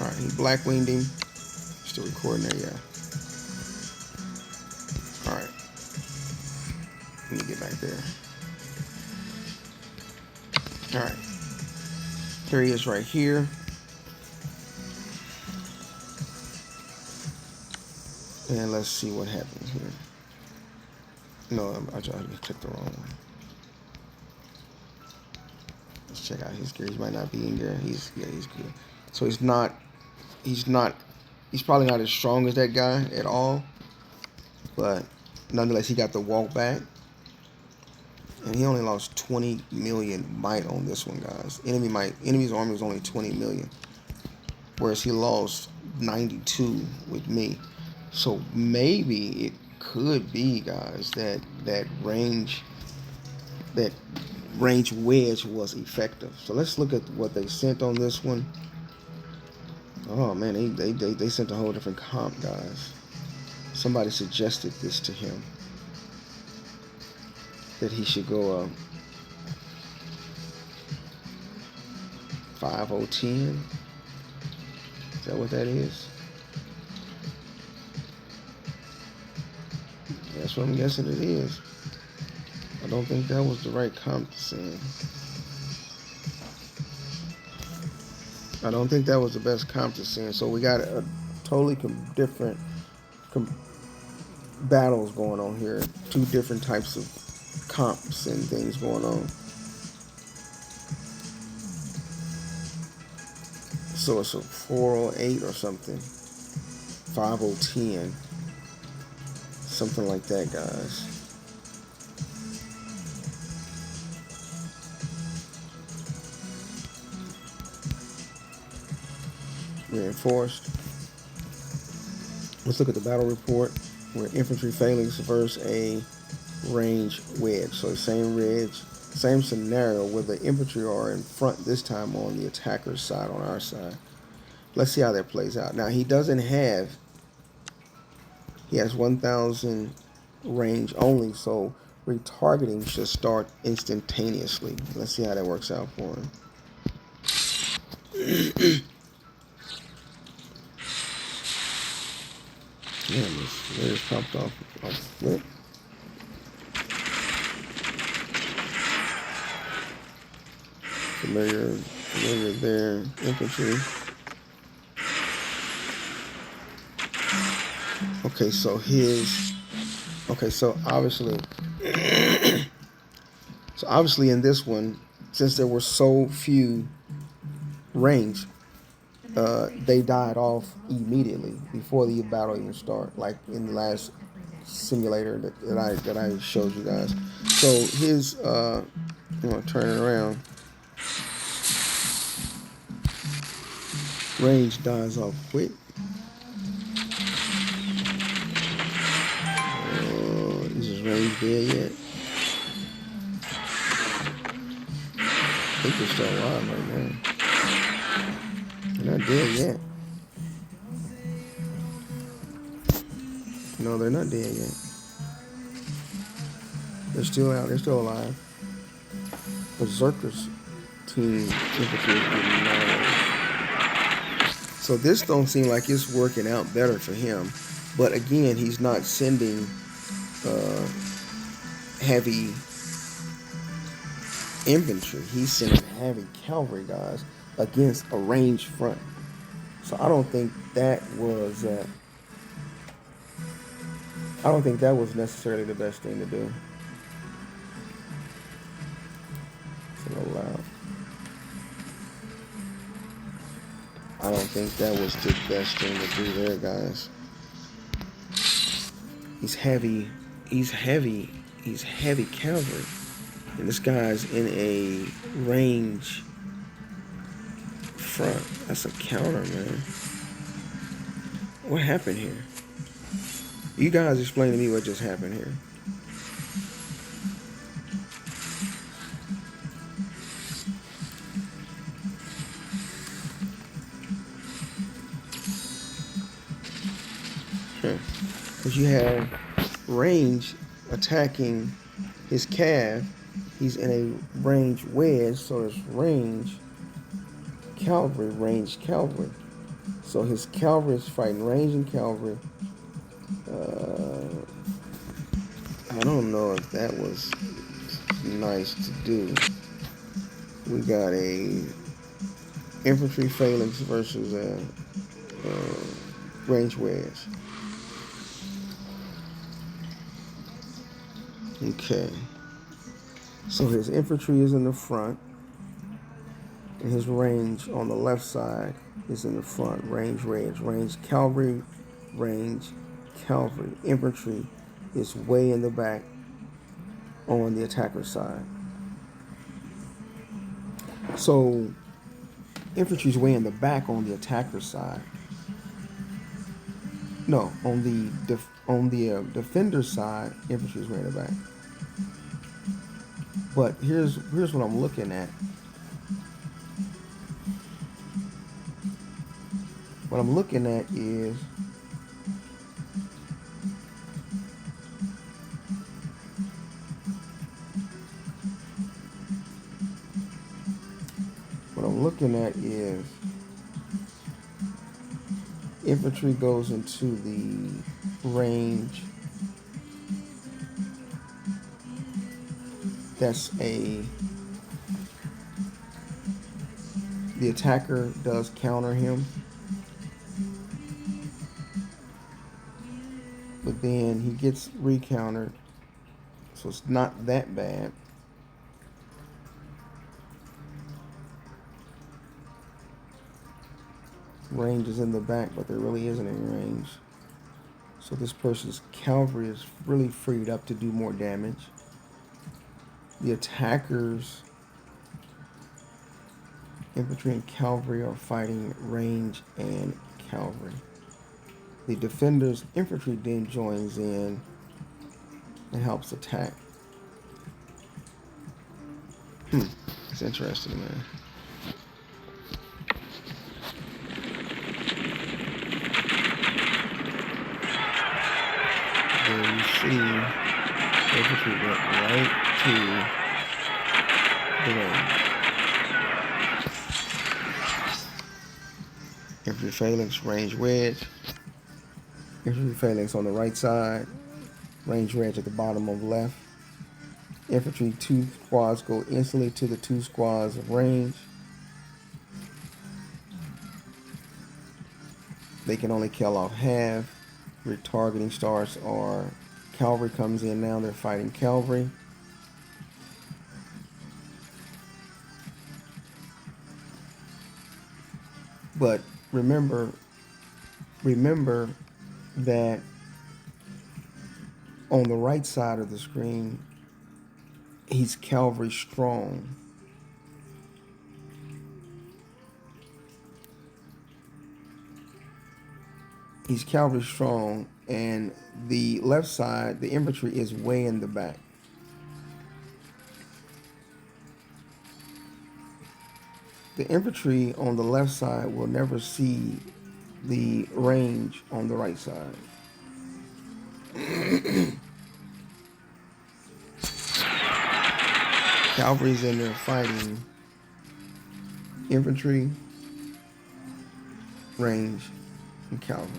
All right, he black winged him. Still recording there, yeah. All right. Let me get back there. All right. There he is right here. And let's see what happens here. No, I just clicked the wrong one. Let's check out his gear. He might not be in there. He's good. So he's probably not as strong as that guy at all. But nonetheless, he got the walk back. And he only lost 20 million might on this one, guys. Enemy's army was only 20 million. Whereas he lost 92 with me. So maybe it could be, guys, that range wedge was effective. So let's look at what they sent on this one. Oh man, they sent a whole different comp, guys. Somebody suggested this to him, that he should go 5010. Is that what that is? That's what I'm guessing it is. I don't think that was the right comp to send. I don't think that was the best comp to send. So we got a totally different battles going on here. Two different types of comps and things going on. So it's a 408 or something. 5010. Something like that, guys. Reinforced. Let's look at the battle report. We're infantry phalanx versus a range wedge. So the same wedge, same scenario where the infantry are in front this time on the attacker's side, on our side. Let's see how that plays out. Now he has 1,000 range only, so retargeting should start instantaneously. Let's see how that works out for him. Yeah, this layer popped off flip. Familiar there, infantry. Okay, so obviously in this one, since there were so few range, they died off immediately before the battle even started, like in the last simulator that I showed you guys. So his I'm gonna turn it around. Range dies off quick. Is his range dead yet? I think they're still alive right now. They're not dead yet. No, they're not dead yet. They're still out. They're still alive. Berserker's team infantry is getting mad. So this don't seem like it's working out better for him. But again, he's not sending heavy infantry. He's sending heavy cavalry guys against a ranged front. So I don't think that was necessarily the best thing to do. It's a little loud. I don't think that was the best thing to do there, guys. He's heavy cavalry. And this guy's in a range front. That's a counter, man. What happened here? You guys explain to me what just happened here. Because you have range attacking his cav. He's in a range wedge, so there's range cavalry. So his cavalry is fighting range and cavalry. I don't know if that was nice to do. We got a infantry phalanx versus a range wedge. Okay. So his infantry is in the front, and his range on the left side is in the front. Range wedge, range cavalry, range cavalry. Infantry is way in the back on the attacker side. So infantry is way in the back on the attacker side. No, on the defender side, infantry is way in the back. But here's what I'm looking at. What I'm looking at is infantry goes into the range. The attacker does counter him, but then he gets recountered, so it's not that bad. Range is in the back, but there really isn't any range. So this person's cavalry is really freed up to do more damage. The attackers, infantry and cavalry, are fighting range and cavalry. The defender's infantry then joins in and helps attack. It's interesting, man. There you see infantry went right to the range. Infantry phalanx, range wedge. Infantry phalanx on the right side, range wedge at the bottom of left. Infantry 2 squads go instantly to the 2 squads of range. They can only kill off half. Retargeting stars are cavalry comes in now. They're fighting cavalry. But remember that on the right side of the screen, he's cavalry strong. He's cavalry strong, and the left side, the infantry, is way in the back. The infantry on the left side will never see the range on the right side. Cavalry's in there fighting infantry, range, and cavalry.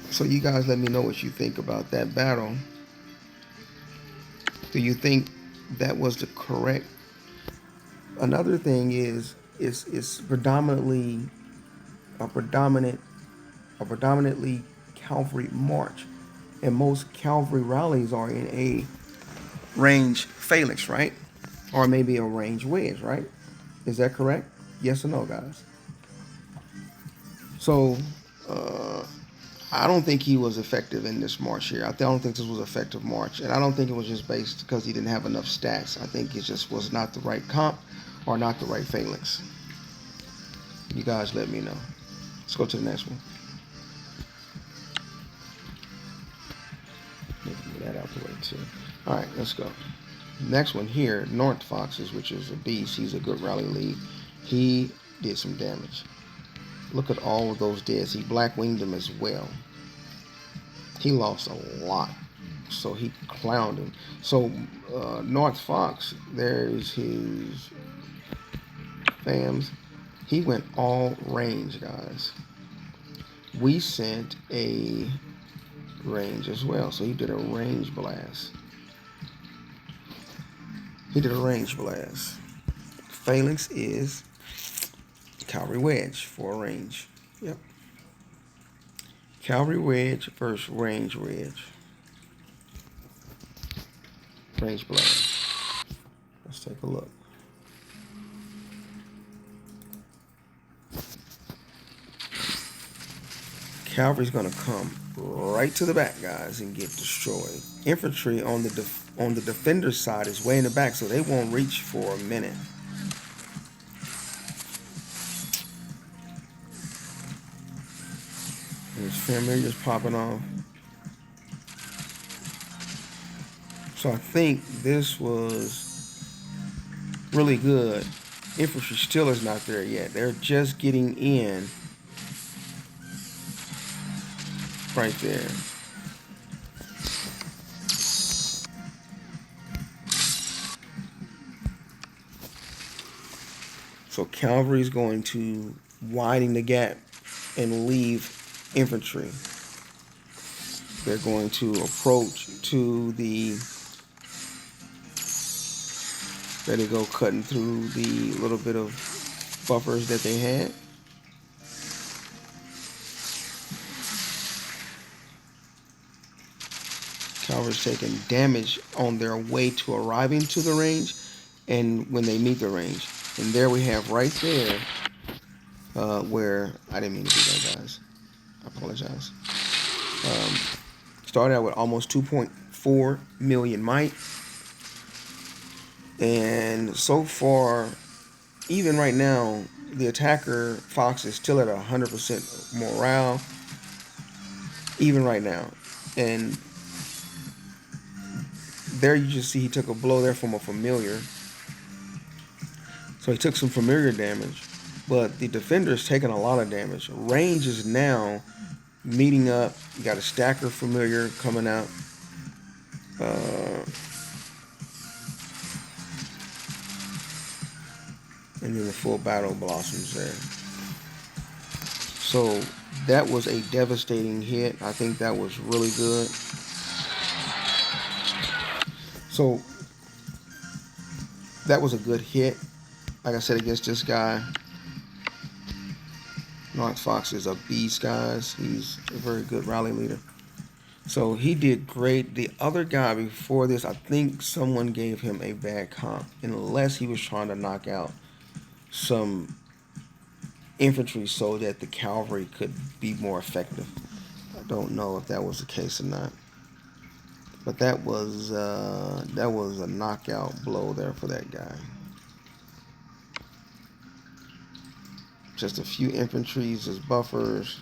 So you guys let me know what you think about that battle. Do you think that was the correct? Another thing is predominantly a predominantly cavalry march, and most cavalry rallies are in a range phalanx, right? Or maybe a range wedge, right? Is that correct? Yes or no, guys? So I don't think he was effective in this march here. I don't think this was an effective march, and I don't think it was just based because he didn't have enough stats. I think it just was not the right comp or not the right phalanx. You guys let me know. Let's go to the next one. Get that out the way too. All right, let's go. Next one here, North Foxes, which is a beast. He's a good rally lead. He did some damage. Look at all of those deaths. He black winged them as well. He lost a lot, so he clowned him. So North Fox, there's his fams. He went all range, guys. We sent a range as well. So he did a range blast. He did a range blast. Phalanx is cavalry wedge for a range. Yep. Cavalry wedge versus range wedge. Range blast. Let's take a look. Cavalry's gonna come right to the back, guys, and get destroyed. Infantry on the defender's side is way in the back, so they won't reach for a minute. And his familiar's popping off. So I think this was really good. Infantry still is not there yet. They're just getting in right there. So cavalry is going to widen the gap and leave infantry. They're going to approach to the, there they go, cutting through the little bit of buffers that they had. Cavalry's taking damage on their way to arriving to the range and when they meet the range. And there we have right there where, I didn't mean to do that, guys. I apologize. Started out with almost 2.4 million might. And so far, even right now, the attacker Fox is still at 100% morale. Even right now. And there you just see he took a blow there from a familiar. So he took some familiar damage. But the defender is taking a lot of damage. Range is now meeting up. You got a stacker familiar coming out. And then the full battle blossoms there. So that was a devastating hit. I think that was really good. So that was a good hit. Like I said, against this guy. Knox Fox is a beast, guys. He's a very good rally leader. So he did great. The other guy before this, I think someone gave him a bad comp, unless he was trying to knock out some infantry so that the cavalry could be more effective. I don't know if that was the case or not. But that was a knockout blow there for that guy. Just a few infantries as buffers.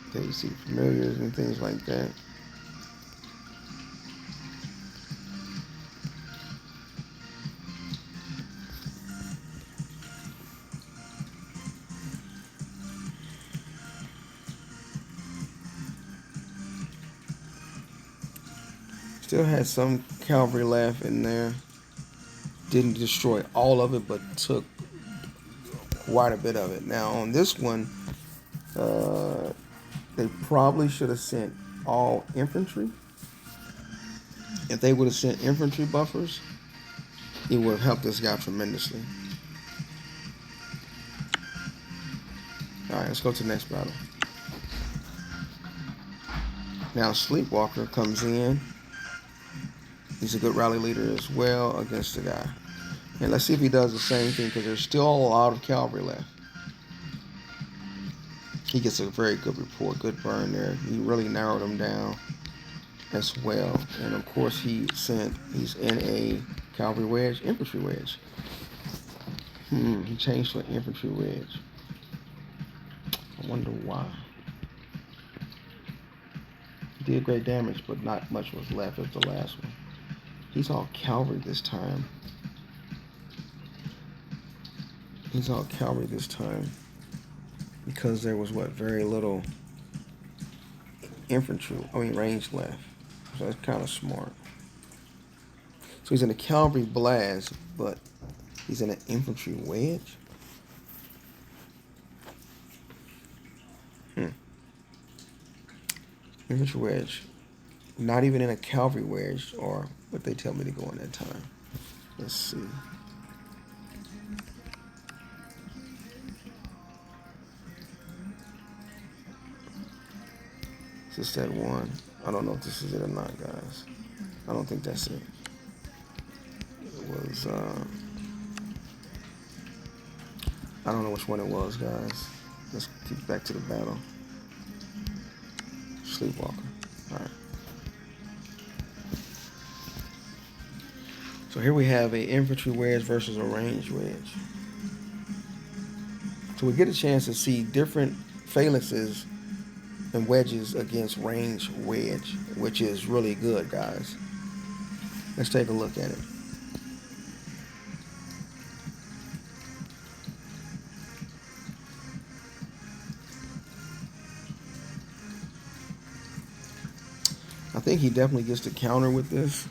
Okay, you see familiars and things like that. Still had some cavalry left in there. Didn't destroy all of it, but took quite a bit of it. Now on this one, they probably should have sent all infantry. If they would have sent infantry buffers, it would have helped this guy tremendously. Alright, let's go to the next battle. Now Sleepwalker comes in. He's a good rally leader as well against the guy. And let's see if he does the same thing, because there's still a lot of cavalry left. He gets a very good report, good burn there. He really narrowed him down as well. And of course he's in a cavalry wedge, infantry wedge. He changed to an infantry wedge. I wonder why. He did great damage, but not much was left of the last one. He's all cavalry this time. He's all cavalry this time. Because there was, very little range left. So that's kind of smart. So he's in a cavalry blast, but he's in an infantry wedge. Infantry wedge. Not even in a cavalry wedge, or what they tell me to go in that time. Let's see. Is this that one? I don't know if this is it or not, guys. I don't think that's it. It was, I don't know which one it was, guys. Let's get back to the battle. Sleepwalker. Alright. So here we have a infantry wedge versus a range wedge. So we get a chance to see different phalanxes and wedges against range wedge, which is really good, guys. Let's take a look at it. I think he definitely gets to counter with this.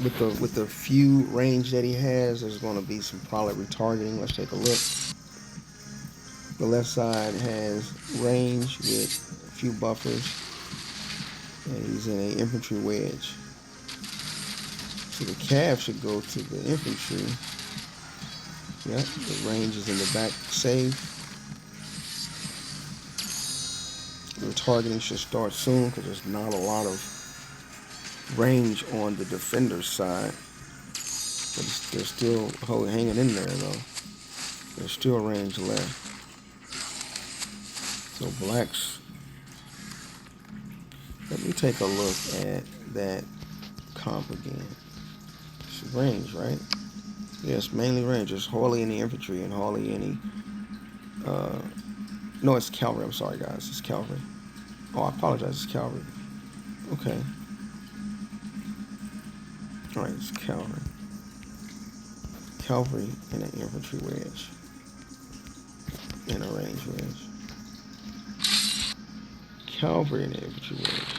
With the few range that he has, there's going to be some probably retargeting. Let's take a look. The left side has range with a few buffers, and he's in an infantry wedge. So the cav should go to the infantry. Yep, the range is in the back safe. The targeting should start soon because there's not a lot of range on the defender's side. But they're still hanging in there though. There's still range left. So blacks. Let me take a look at that comp again. It's range, right? Yes, mainly range. There's hardly any infantry and hardly any. No, it's cavalry. I'm sorry, guys. It's cavalry. Oh, I apologize. It's cavalry. Okay. All right, it's cavalry. Cavalry and an infantry wedge. And a range wedge. Cavalry and an infantry wedge.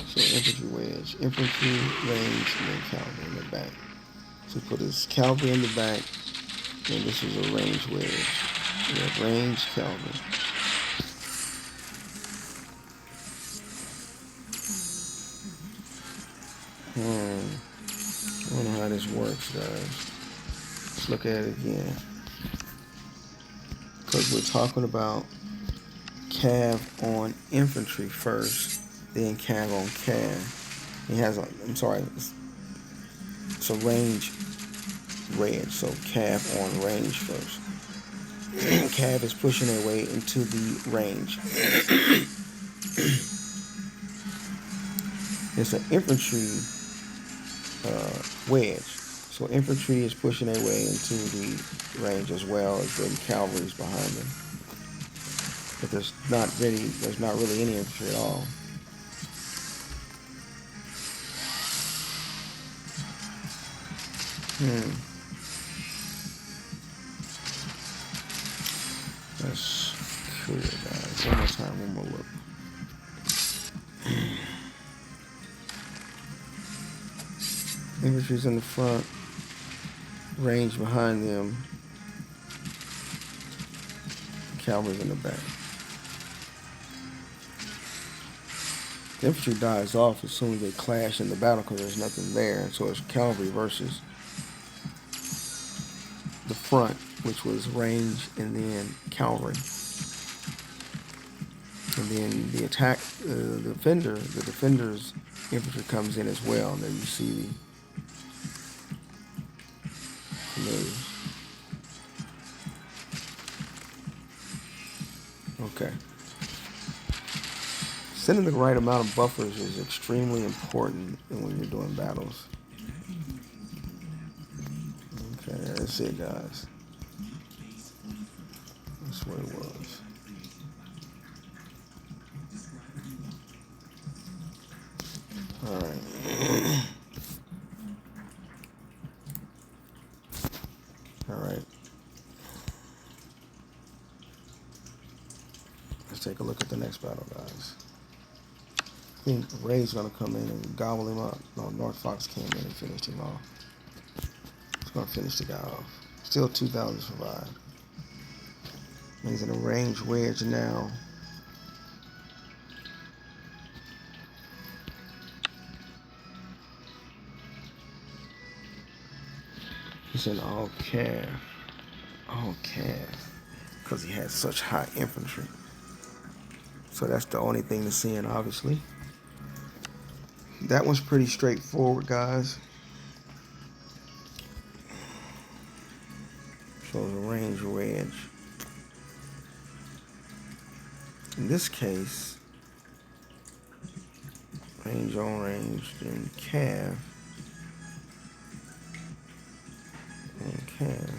So infantry wedge, infantry, range, and then cavalry in the back. So put his cavalry in the back, and this is a range wedge. We have range, cavalry. I don't know how this works, guys. Let's look at it again. Because we're talking about cav on infantry first, then cav on cav. He has a, I'm sorry, it's a range wedge, so cav on range first. Cav is pushing their way into the range. It's an infantry wedge. So infantry is pushing their way into the range as well as the cavalry's behind them. But there's not really any infantry at all. That's cool, guys. One more time, one more look. Infantry's in the front, range behind them, cavalry's in the back. The infantry dies off as soon as they clash in the battle because there's nothing there. So it's cavalry versus the front, which was range and then cavalry. And then the attack, the defender's infantry comes in as well. And there you see the moves. Okay. Sending the right amount of buffers is extremely important when you're doing battles. Okay, that's it, guys. That's what it was. All right. All right. Let's take a look at the next battle, guys. I think Ray's gonna come in and gobble him up. No, North Fox came in and finished him off. He's gonna finish the guy off. Still 2,000 survive. He's in a range wedge now. He's in all calf. All calf. Because he has such high infantry. So that's the only thing to see in, obviously. That one's pretty straightforward, guys. Shows a range wedge. In this case, range on range, then calf. And calf.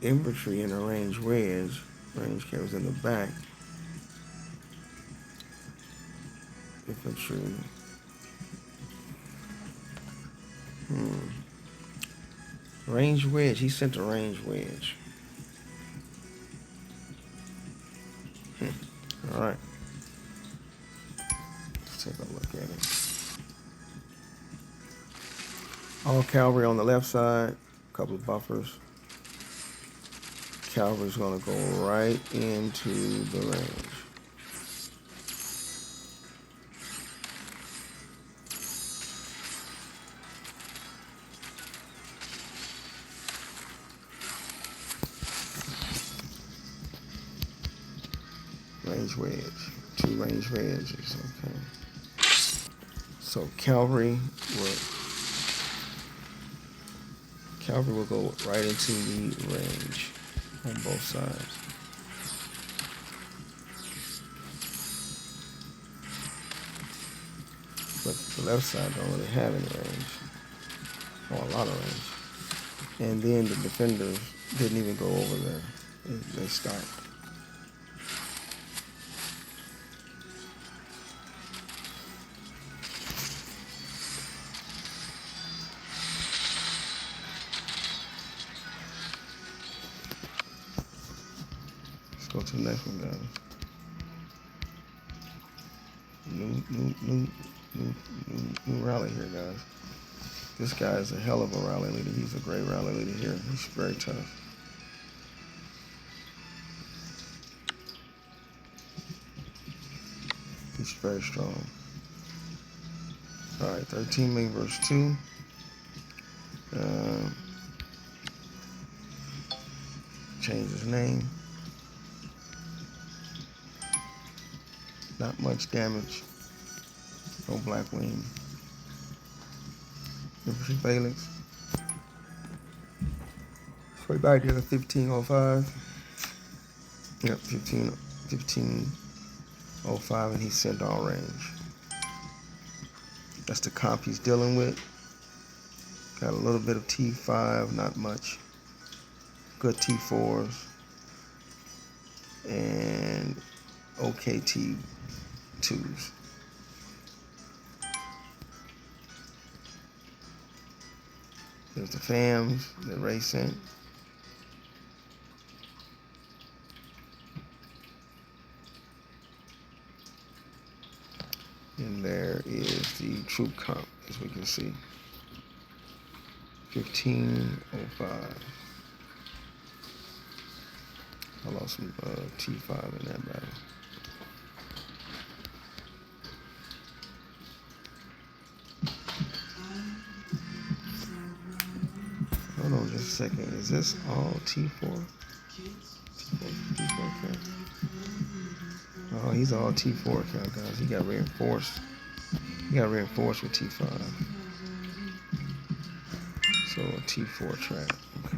Infantry in a range wedge. Range calf is in the back. Infantry. Range wedge. He sent a range wedge. All right. Let's take a look at it. All cavalry on the left side. A couple of buffers. Cavalry's going to go right into the range. Range wedge. 2 range wedges. Okay. So cavalry will go right into the range on both sides. But the left side don't really have any range, or a lot of range. And then the defenders didn't even go over there. They stopped. Go to the next one, guys. New rally here, guys. This guy is a hell of a rally leader. He's a great rally leader here. He's very tough. He's very strong. All right, 13 main verse 2. Change his name. Not much damage. No black wing. Infantry Phalanx. So he back there at 1505. Yep, 1505, and he's sent all range. That's the comp he's dealing with. Got a little bit of T5, not much. Good T4s. And okay T2s. There's the FAMs that Ray sent. And there is the troop comp, as we can see. 1505. I lost some T5 in that battle. Hold on just a second. Is this all T4? T4 count? Oh, he's all T4 count, guys. He got reinforced. He got reinforced with T5. So a T4 track. Okay.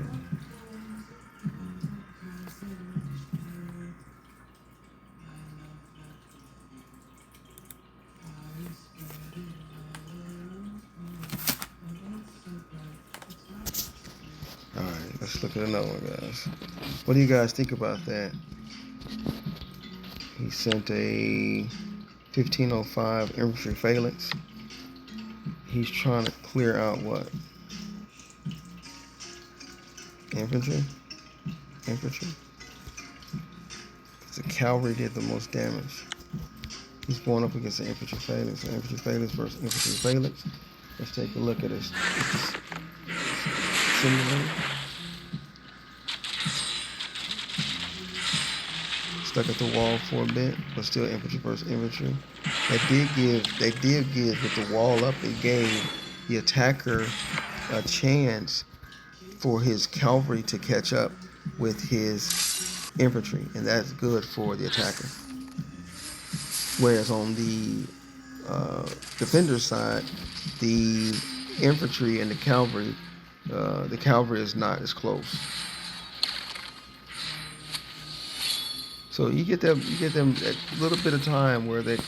All right, let's look at another one, guys. What do you guys think about that? He sent a 1505 infantry Phalanx. He's trying to clear out what? Infantry? Infantry? Because the cavalry did the most damage. He's going up against the infantry phalanx. Infantry phalanx versus infantry phalanx. Let's take a look at this simulator. Stuck at the wall for a bit, but still infantry versus infantry. They did give with the wall up. They gave the attacker a chance for his cavalry to catch up with his infantry, and that's good for the attacker. Whereas on the defender's side, the infantry and the cavalry is not as close. So you get them a little bit of time where the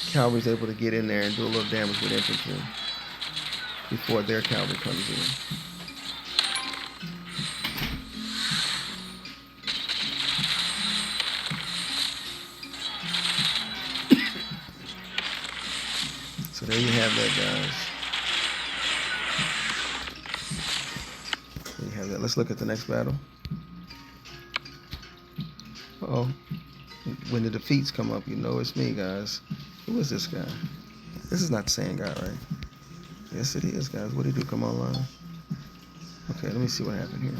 cavalry's able to get in there and do a little damage with infantry before their cavalry comes in. So there you have that, guys. There you have that. Let's look at the next battle. Uh-oh. When the defeats come up, you know it's me, guys. Who is this guy? This is not the same guy, right? Yes, it is, guys. What did he do? Come online. Okay, let me see what happened here.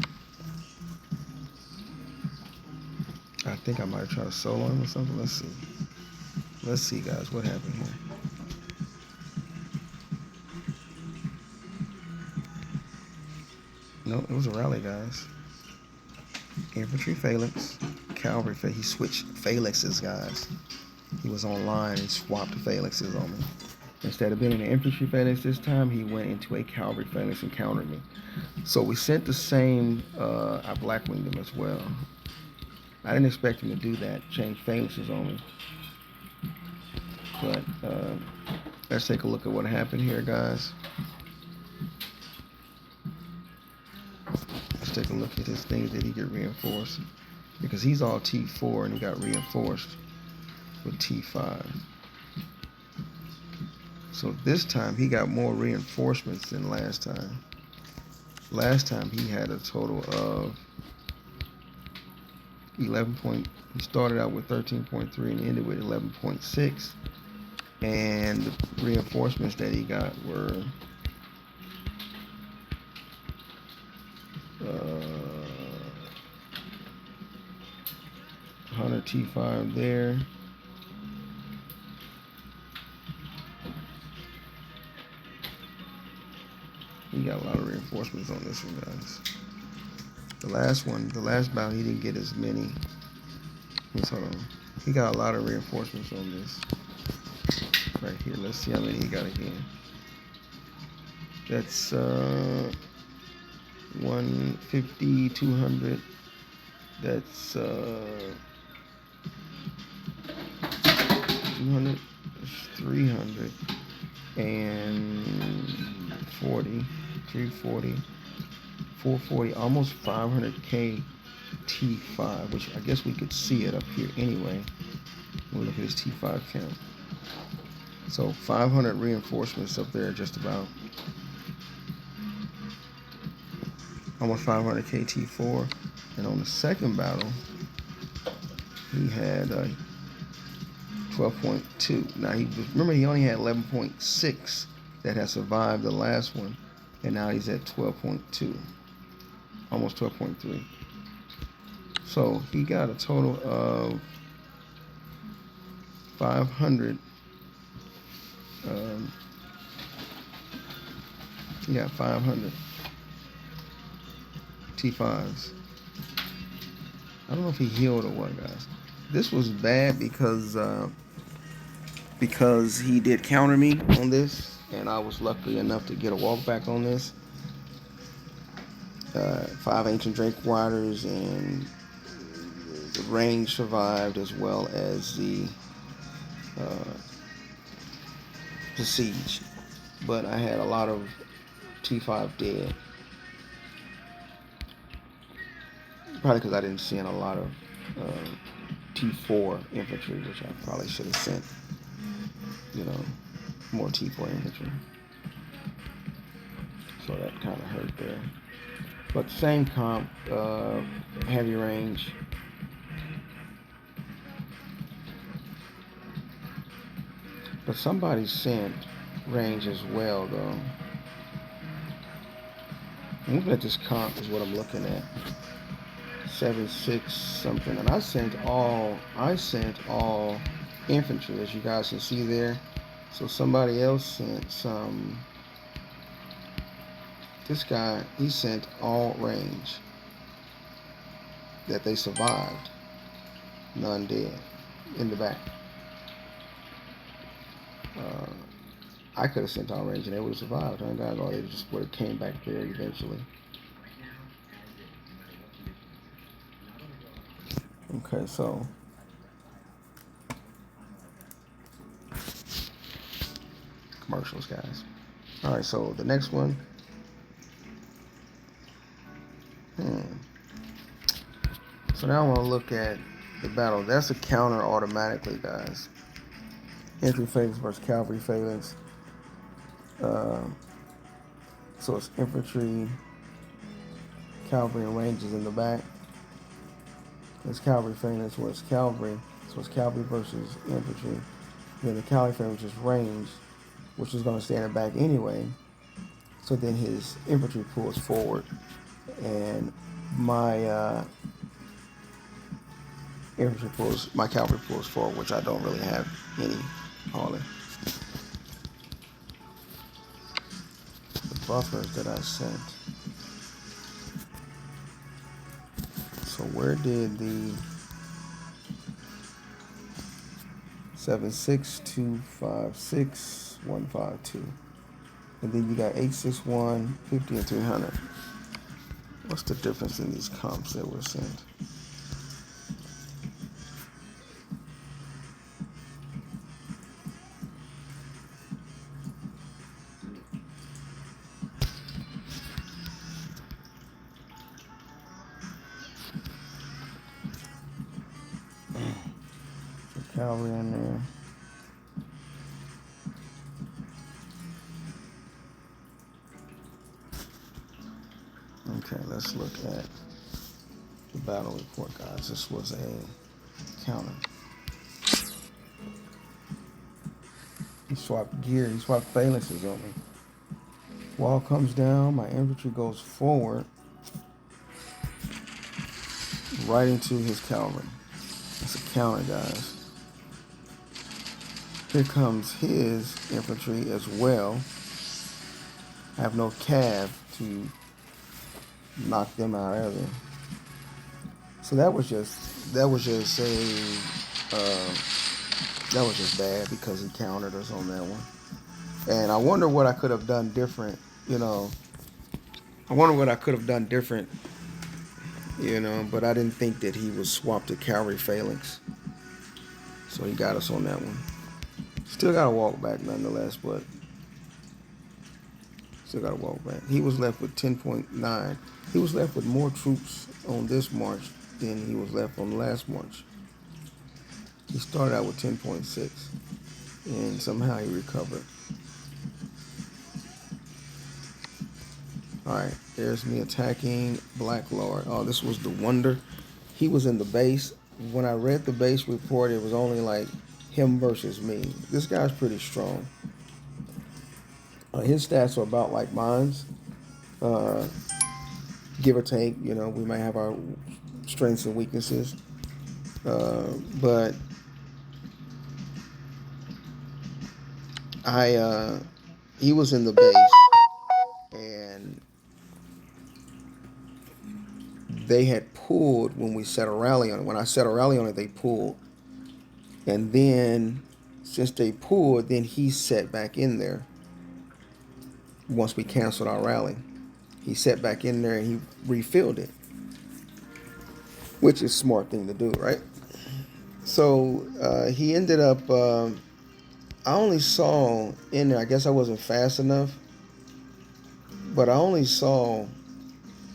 I think I might have tried to solo him or something. Let's see. Let's see, guys, what happened here. No, it was a rally, guys. Infantry phalanx, cavalry phalanx. He switched phalanxes, guys. He was online and swapped phalanxes on me. Instead of being in the infantry phalanx this time, he went into a cavalry phalanx and countered me. So we sent the same, I blackwinged him as well. I didn't expect him to do that, change phalanxes on me. But let's take a look at what happened here, guys. Let's take a look at his things. Did he get reinforced? Because he's all T4 and he got reinforced with T5. So this time he got more reinforcements than last time. Last time he had a total of 11 point. He started out with 13.3 and ended with 11.6. And the reinforcements that he got were 100 T5 there. He got a lot of reinforcements on this one, guys. The last bout, he didn't get as many. Let's hold on. He got a lot of reinforcements on this. Right here, let's see how many he got again. That's 150, 200. That's 200, 300, and 40, 340, 440, almost 500K T5, which I guess we could see it up here anyway. We'll look at his T5 count. So 500 reinforcements up there, just about. Almost 500K T4. And on the second battle, he had 12.2. Now, remember, he only had 11.6 that had survived the last one. And now he's at 12.2. Almost 12.3. So he got a total of 500. He got 500 T5s. I don't know if he healed or what, guys. This was bad because he did counter me on this, and I was lucky enough to get a walk back on this. 5 ancient drink waters, and the range survived, as well as the siege. But I had a lot of T5 dead. Probably because I didn't send a lot of T4 infantry, which I probably should have sent, more T4 infantry. So that kind of hurt there. But same comp, heavy range. But somebody sent range as well, though. I'm looking at this comp is what I'm looking at. 7-6 something, and I sent all infantry, as you guys can see there. So somebody else sent some. This guy, he sent all range that they survived, none dead in the back. I could have sent all range and they would have survived. Thank God, they just would have came back there eventually. Okay, so commercials, guys. All right, so the next one. So now I want to look at the battle. That's a counter automatically, guys. Infantry phalanx versus cavalry phalanx. So it's infantry, cavalry, and rangers in the back. It's cavalry phalanx where it's cavalry. So it's cavalry versus infantry. Then the cavalry phalanx is range, which is going to stay in the back anyway. So then his infantry pulls forward, and my my cavalry pulls forward, which I don't really have any hardly. The buffers that I sent. So where did the 76256-152, and then you got 861, 50, and 300. What's the difference in these comps that were sent? Cavalry in there. Okay, let's look at the battle report, guys. This was a counter. He swapped gear. He swapped phalanxes on me. Wall comes down. My infantry goes forward right into his cavalry. That's a counter, guys. Here comes his infantry as well. I have no cav to knock them out either. So that was just bad because he countered us on that one. And I wonder what I could have done different, but I didn't think that he would swap to cavalry phalanx. So he got us on that one. Still got to walk back nonetheless, but still got to walk back. He was left with 10.9. He was left with more troops on this march than he was left on the last march. He started out with 10.6, and somehow he recovered. All right, there's me attacking Black Lord. Oh, this was the Wonder. He was in the base. When I read the base report, it was only like him versus me. This guy's pretty strong. His stats are about like mine's, give or take. We might have our strengths and weaknesses, but he was in the base, and they had pulled when we set a rally on it. When I set a rally on it, they pulled. And then, since they pulled, then he set back in there. Once we canceled our rally, he set back in there and he refilled it, which is a smart thing to do, right? So he ended up, I only saw in there, I guess I wasn't fast enough, but I only saw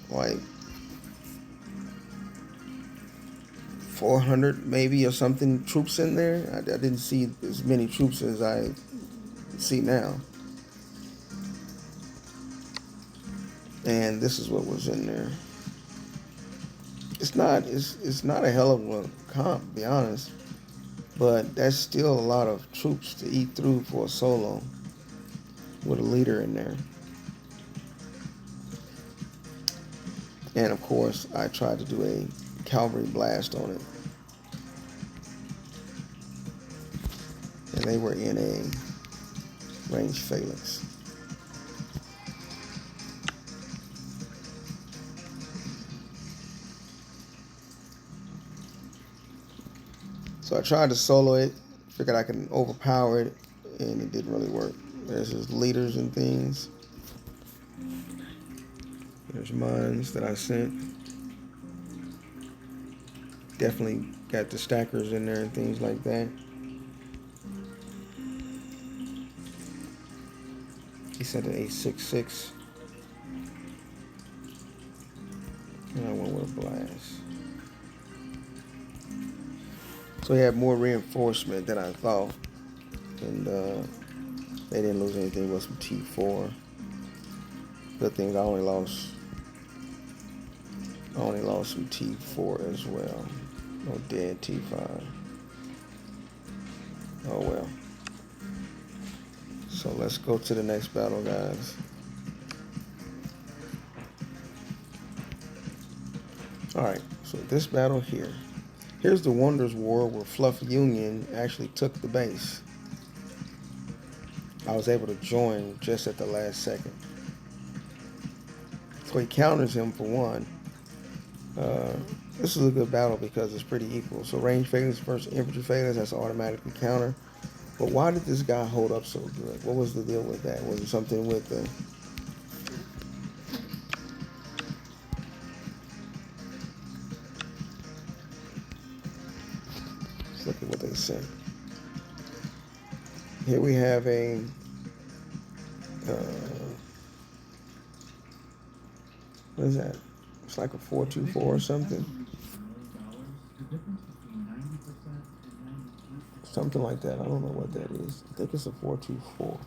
like 400 maybe or something troops in there. I didn't see as many troops as I see now. And this is what was in there. It's not a hell of a comp, to be honest. But that's still a lot of troops to eat through for a solo with a leader in there. And of course, I tried to do a cavalry blast on it. And they were in a ranged Phalanx. So I tried to solo it, figured I could overpower it, and it didn't really work. There's his leaders and things. There's mines that I sent. Definitely got the stackers in there and things like that. He sent an 866. And I went with a blast. So he had more reinforcement than I thought. And they didn't lose anything but some T4. Good thing I only lost some T4 as well. No dead T5. Oh well. So let's go to the next battle, guys. Alright, so this battle here. Here's the Wonders War where Fluff Union actually took the base. I was able to join just at the last second. So he counters him for one. This is a good battle because it's pretty equal. So range Phalanx versus infantry Phalanx, that's automatically counter. But why did this guy hold up so good? What was the deal with that? Was it something with the... Let's look at what they sent. Here we have a... what is that? It's like a 424 or something. Something like that. I don't know what that is. I think it's a 424.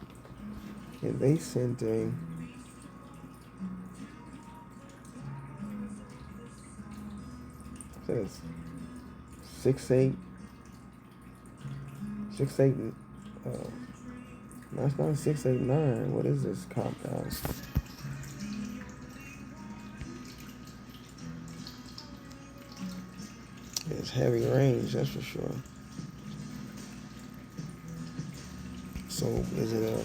And they sent a... It says 6.8. 6.8. No, it's not a 6.89. What is this compound? It's heavy range, that's for sure. So is it a...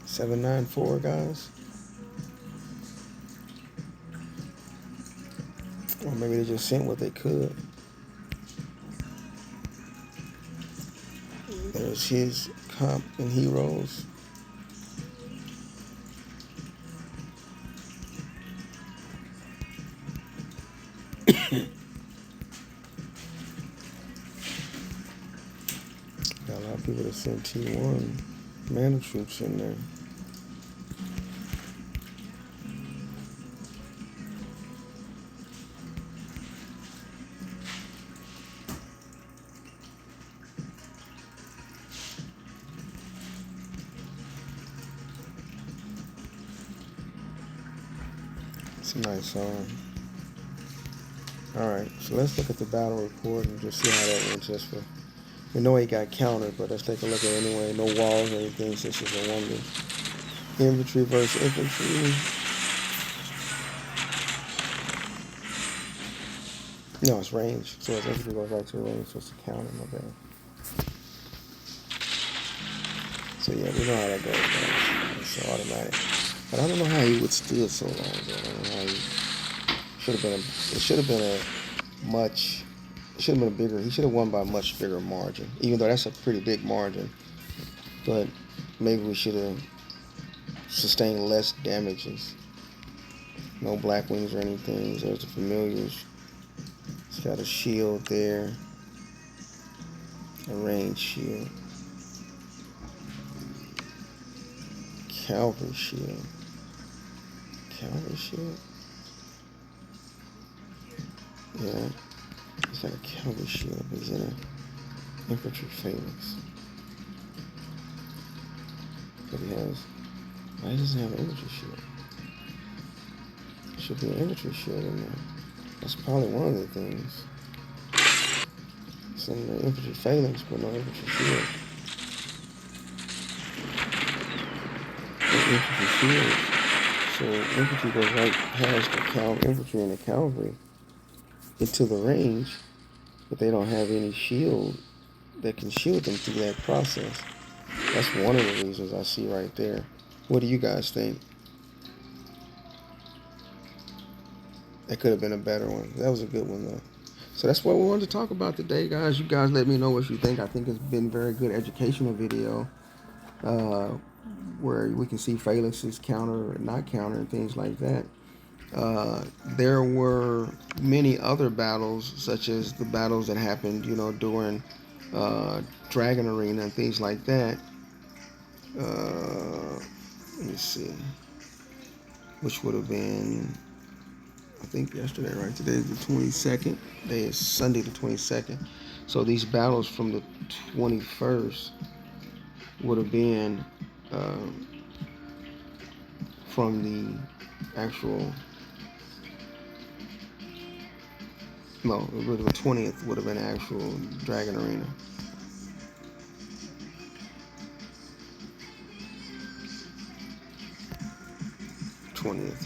.794, guys? Or maybe they just sent what they could. There's his comp and heroes. Got a lot of people that sent T1 mana troops in there. It's a nice song. Alright, so let's look at the battle report and just see how that went. Just for, we know he got countered, but let's take a look at it anyway. No walls or anything since it's a wonder. Infantry versus infantry. No, it's range. So it's infantry goes back to range, so it's a counter, my bad. So yeah, we know how that goes, guys. It's automatic. But I don't know how he withstood so long, though. I don't know how he should have been it should have been a bigger, he should have won by a much bigger margin. Even though that's a pretty big margin. But maybe we should have sustained less damages. No black wings or anything. There's the familiars. It's got a shield there. A range shield. Cavalry shield. Cavalry shield? Yeah. He's got a cavalry shield. He's in an infantry Phalanx. But he has... Why doesn't he have an infantry shield? should be an infantry shield in there. That's probably one of the things. It's in the infantry phalanx, but no infantry shield. No infantry shields. So infantry goes right past the infantry and the cavalry into the range, but they don't have any shield that can shield them through that process. That's one of the reasons I see right there. What do you guys think? That could have been a better one. That was a good one, though. So that's what we wanted to talk about today, guys. You guys let me know what you think. I think it's been a very good educational video where we can see phalanxes counter and not counter and things like that. There were many other battles, such as the battles that happened, during Dragon Arena and things like that. Let me see. Which would have been, I think, yesterday, right? Today is the 22nd. Today is Sunday the 22nd. So these battles from the 21st would have been from the actual, no, the 20th would have been actual Dragon Arena.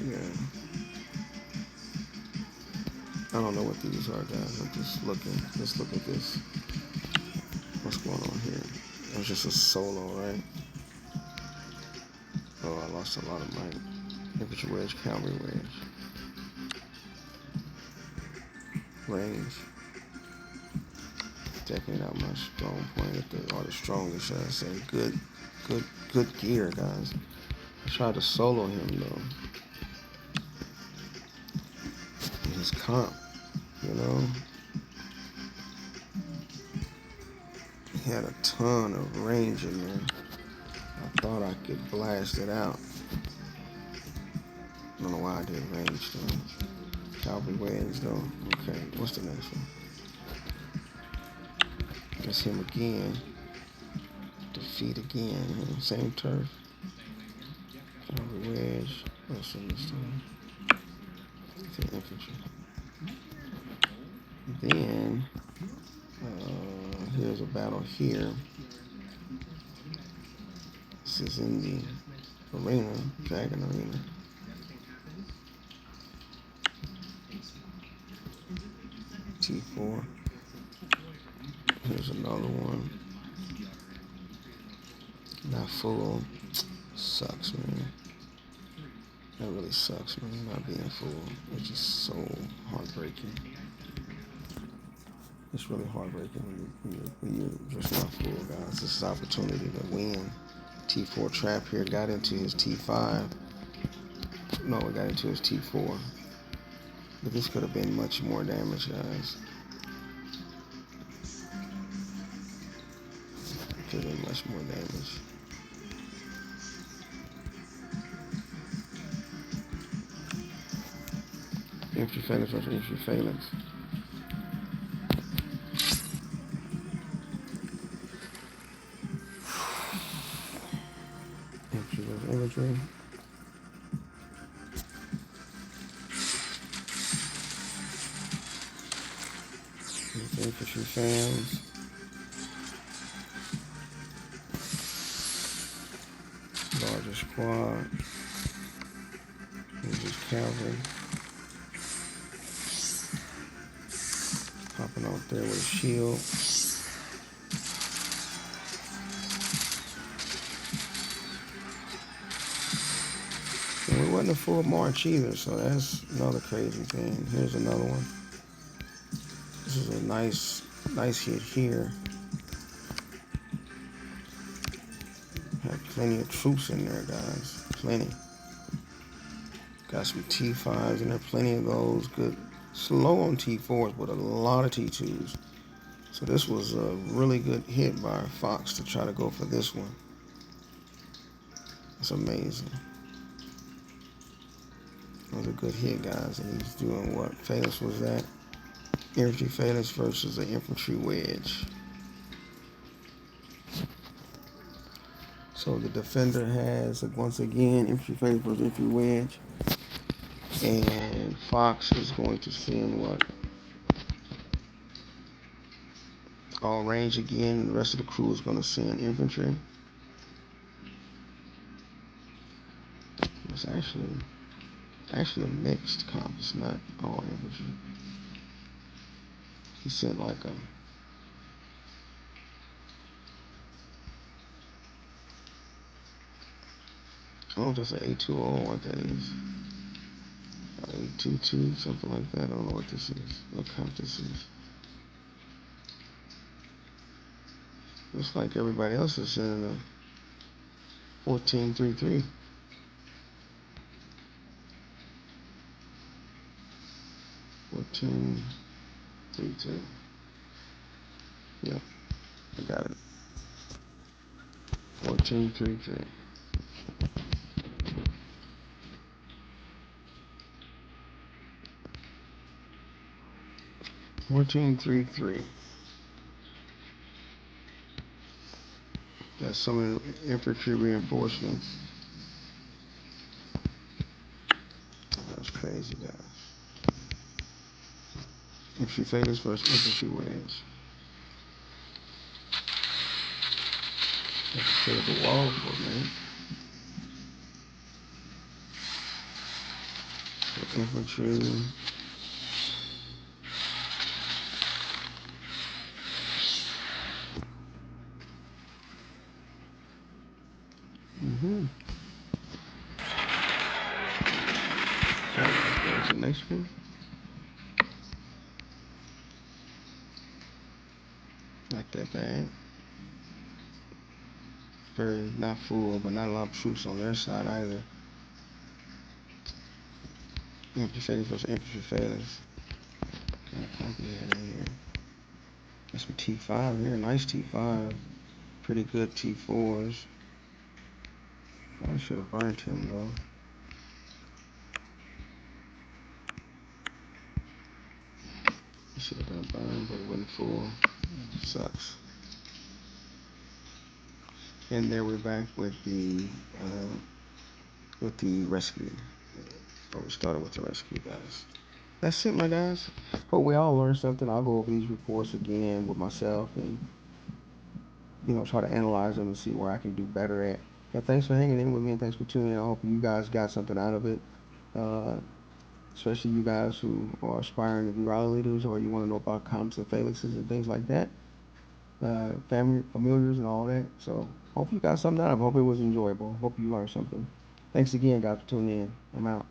Yeah. I don't know what these are, guys. I'm just looking. Let's look at this. What's going on here? It was just a solo, right? Oh, I lost a lot of my infantry wedge, cavalry wedge. Range. Definitely not my strong point, or the strongest, should I say. Good gear, guys. I tried to solo him, though. His comp, he had a ton of range in there. I thought I could blast it out. I don't know why I did range though. Cavalry wedge though. Okay, what's the next one? That's him again. Defeat again. Same turf. Cavalry wedge. What's in this time? Infantry. Then here's a battle here. This is in the arena, Dragon Arena. T4. Here's another one. Not full. Sucks, man. That really sucks, man, not being full. It's just so heartbreaking. It's really heartbreaking when you're just not full, guys. This is opportunity to win. T4 trap here got into his T5. No, it got into his T4. But this could have been much more damage, guys. It could have been much more damage. Infantry phalanx versus infantry phalanx. Infantry versus infantry. Infantry fans. Larger squad. This is cavalry. Popping out there with a shield. And we wasn't a full march either, so that's another crazy thing. Here's another one. This is a nice hit here. Had plenty of troops in there, guys. Plenty. Got some T5s in there, plenty of those. Good. Slow on T4s, but a lot of T2s. So this was a really good hit by Fox to try to go for this one. It's amazing. It was a good hit, guys. And he's doing what? Phalanx was that? Infantry phalanx versus an infantry wedge. So the defender has, once again, infantry phalanx versus infantry wedge. And Fox is going to send what? All range again. The rest of the crew is going to send infantry. It's actually a mixed comp. It's not all infantry. He sent like a. I don't know if that's an A2O or what that is. A22, something like that. I don't know what this is. What comp this is. Looks like everybody else is sending a 1433. 1432. Yep, I got it. 1433. 1433. That's some of the infantry reinforcements. That's crazy, guys. Infantry failures versus infantry wins. That's a terrible wall for man. So infantry. Mm-hmm. There's the next one. Like that bad. Very not full, but not a lot of troops on their side either. Infantry failures versus infantry failures. Copy that in here. That's some T5 here. Nice T5. Pretty good T4s. I should have burnt him though. He should have been burned, but it wasn't full. Sucks. And there we're back with the rescue. Or we started with the rescue, guys. That's it, my guys. Hope we all learned something. I'll go over these reports again with myself and try to analyze them and see where I can do better at. Yeah, thanks for hanging in with me and thanks for tuning in. I hope you guys got something out of it. Especially you guys who are aspiring to be rally leaders or you want to know about comps and phalanxes and things like that. Family, familiars, and all that. So, hope you got something out of it. Hope it was enjoyable. Hope you learned something. Thanks again, guys, for tuning in. I'm out.